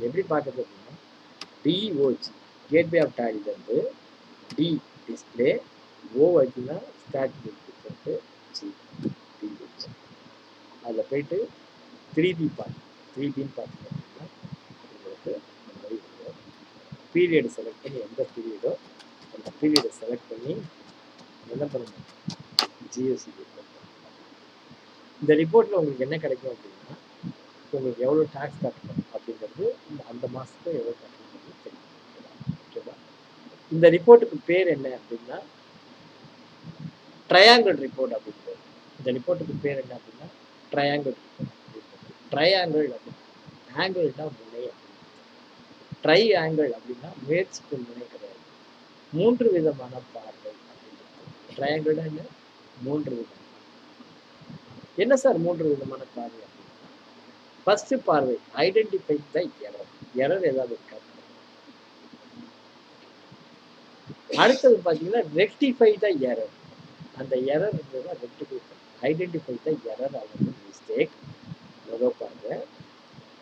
எப்படி பார்க்குறது அப்படின்னா டிஓஜி கேட்வே ஆஃப் டேலிலேருந்து டி டிஸ்பிளே, ஓ வச்சுன்னா ஸ்டாட்டிக் ரிப்போர்ட்டு, ஜி டிஓஜி. அதில் போயிட்டு 3B பார்ட், 3Bன்னு பார்த்தீங்க அப்படின்னா உங்களுக்கு பீரியட் செலக்ட் பண்ணி எந்த பீரியடோ அந்த பீரியடை செலக்ட் பண்ணி என்ன பண்ணணும்? GST report. இந்த ரிப்போர்ட்டில் உங்களுக்கு என்ன கிடைக்கும் அப்படின்னா உங்களுக்கு எவ்வளோ டேக்ஸ் கட்டணும் அப்படிங்கிறது அந்த மாதத்துக்கு எவ்வளோ கட்டணும் தெரியும். ஓகேவா? இந்த ரிப்போர்ட்டுக்கு பேர் என்ன அப்படின்னா ட்ரையாங்கிள் ரிப்போர்ட் அப்படிங்கிறது. இந்த ரிப்போர்ட்டுக்கு பேர் என்ன அப்படின்னா ட்ரையாங்கிள் ரிப்போர்ட். ட்ரையாங்கிள் அப்படின்னா ஆங்கிள்னா முனை, ட்ரை ஆங்கிள் அப்படின்னா முயற்சிக்கு முனை கிடையாது. 3 விதமான பார்வை அப்படிங்கிறது. ட்ரையாங்கிள்னா என்ன? 3 விதம். என்ன சார் 3 விதமான பார்வை அப்படின்னா ஃபர்ஸ்ட் பார்வை ஐடென்டிஃபை த எரர் ஏதாவது இருக்கா. அடுத்தது பார்த்தீங்கன்னா ரெக்டிஃபை த எரர், அந்த error rectify identify the error அல்லது மிஸ்டேக் முதல் பார்வை.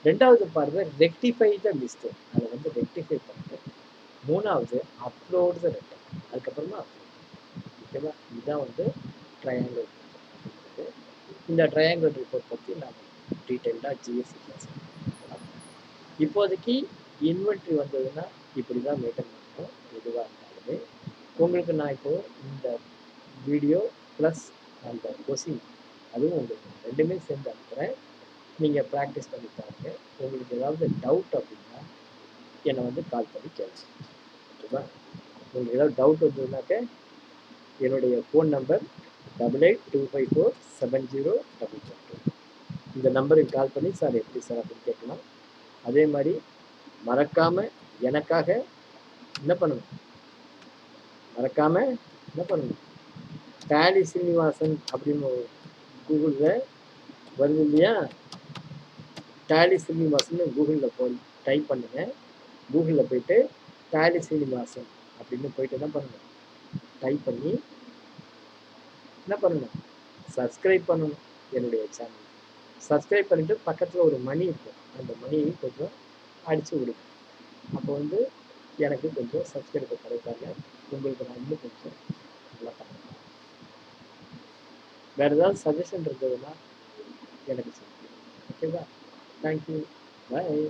2வது பார்வை ரெக்டிஃபை த மிஸ்டேக், அதை வந்து ரெக்டிஃபை பண்ணுறது. 3வது அப்லோட் த ரிட்டர்ன், அதுக்கப்புறமா அப்லோட். ஓகேவா? இதுதான் வந்து ட்ரையாங்கிள் ரிப்போர்ட். இந்த ட்ரையாங்கிள் ரிப்போர்ட் பற்றி நான் டீட்டெயில்டாக ஜிஎஸ்டி கிளாஸ் இப்போதைக்கு இன்வென்ட்ரி வந்ததுன்னா இப்படி தான் மெயின்டைன் பண்ணணும். எதுவாக இருந்தாலுமே உங்களுக்கு நான் இப்போ இந்த வீடியோ ப்ளஸ் அந்த கொஸ்டின் அதுவும் உங்களுக்கு ரெண்டுமே சேர்ந்து அனுப்புகிறேன். நீங்கள் ப்ராக்டிஸ் பண்ணி பாருங்கள். உங்களுக்கு ஏதாவது டவுட் அப்படின்னா என்னை வந்து கால் பண்ணி கேளுங்க. ஓகேவா? உங்களுக்கு ஏதாவது டவுட் வந்ததுனாக்க என்னுடைய ஃபோன் நம்பர் 8825470222. இந்த நம்பருக்கு கால் பண்ணி சார் எப்படி சார் அப்படின்னு கேட்கலாம். அதே மாதிரி மறக்காமல் எனக்காக என்ன பண்ணணும், மறக்காமல் என்ன பண்ணணும், டேலி ஸ்ரீனிவாசன் அப்படின்னு கூகுளில் வருது இல்லையா, டேலி ஸ்ரீனிவாசன் கூகுளில் போய் டைப் பண்ணுங்க. கூகுளில் போயிட்டு டேலி ஸ்ரீனிவாசன் அப்படின்னு போயிட்டு என்ன பண்ணணும், டைப் பண்ணி என்ன பண்ணணும், சப்ஸ்கிரைப் பண்ணணும் என்னுடைய சேனல். சப்ஸ்கிரைப் பண்ணிவிட்டு பக்கத்தில் ஒரு மணி இருக்கும், அந்த மணியை கொஞ்சம் அடித்து விடுங்க. அப்போ வந்து எனக்கு கொஞ்சம் சப்ஸ்கிரைபர் கிடைப்பாங்க. உங்களுக்கு நான் இன்னும் கொஞ்சம் நல்லா பண்ணுவேன். வேறு ஏதாவது சஜஷன் இருந்ததுன்னா எனக்கு சொல்லுங்கள். ஓகேவா? தேங்க்யூ. பாய்.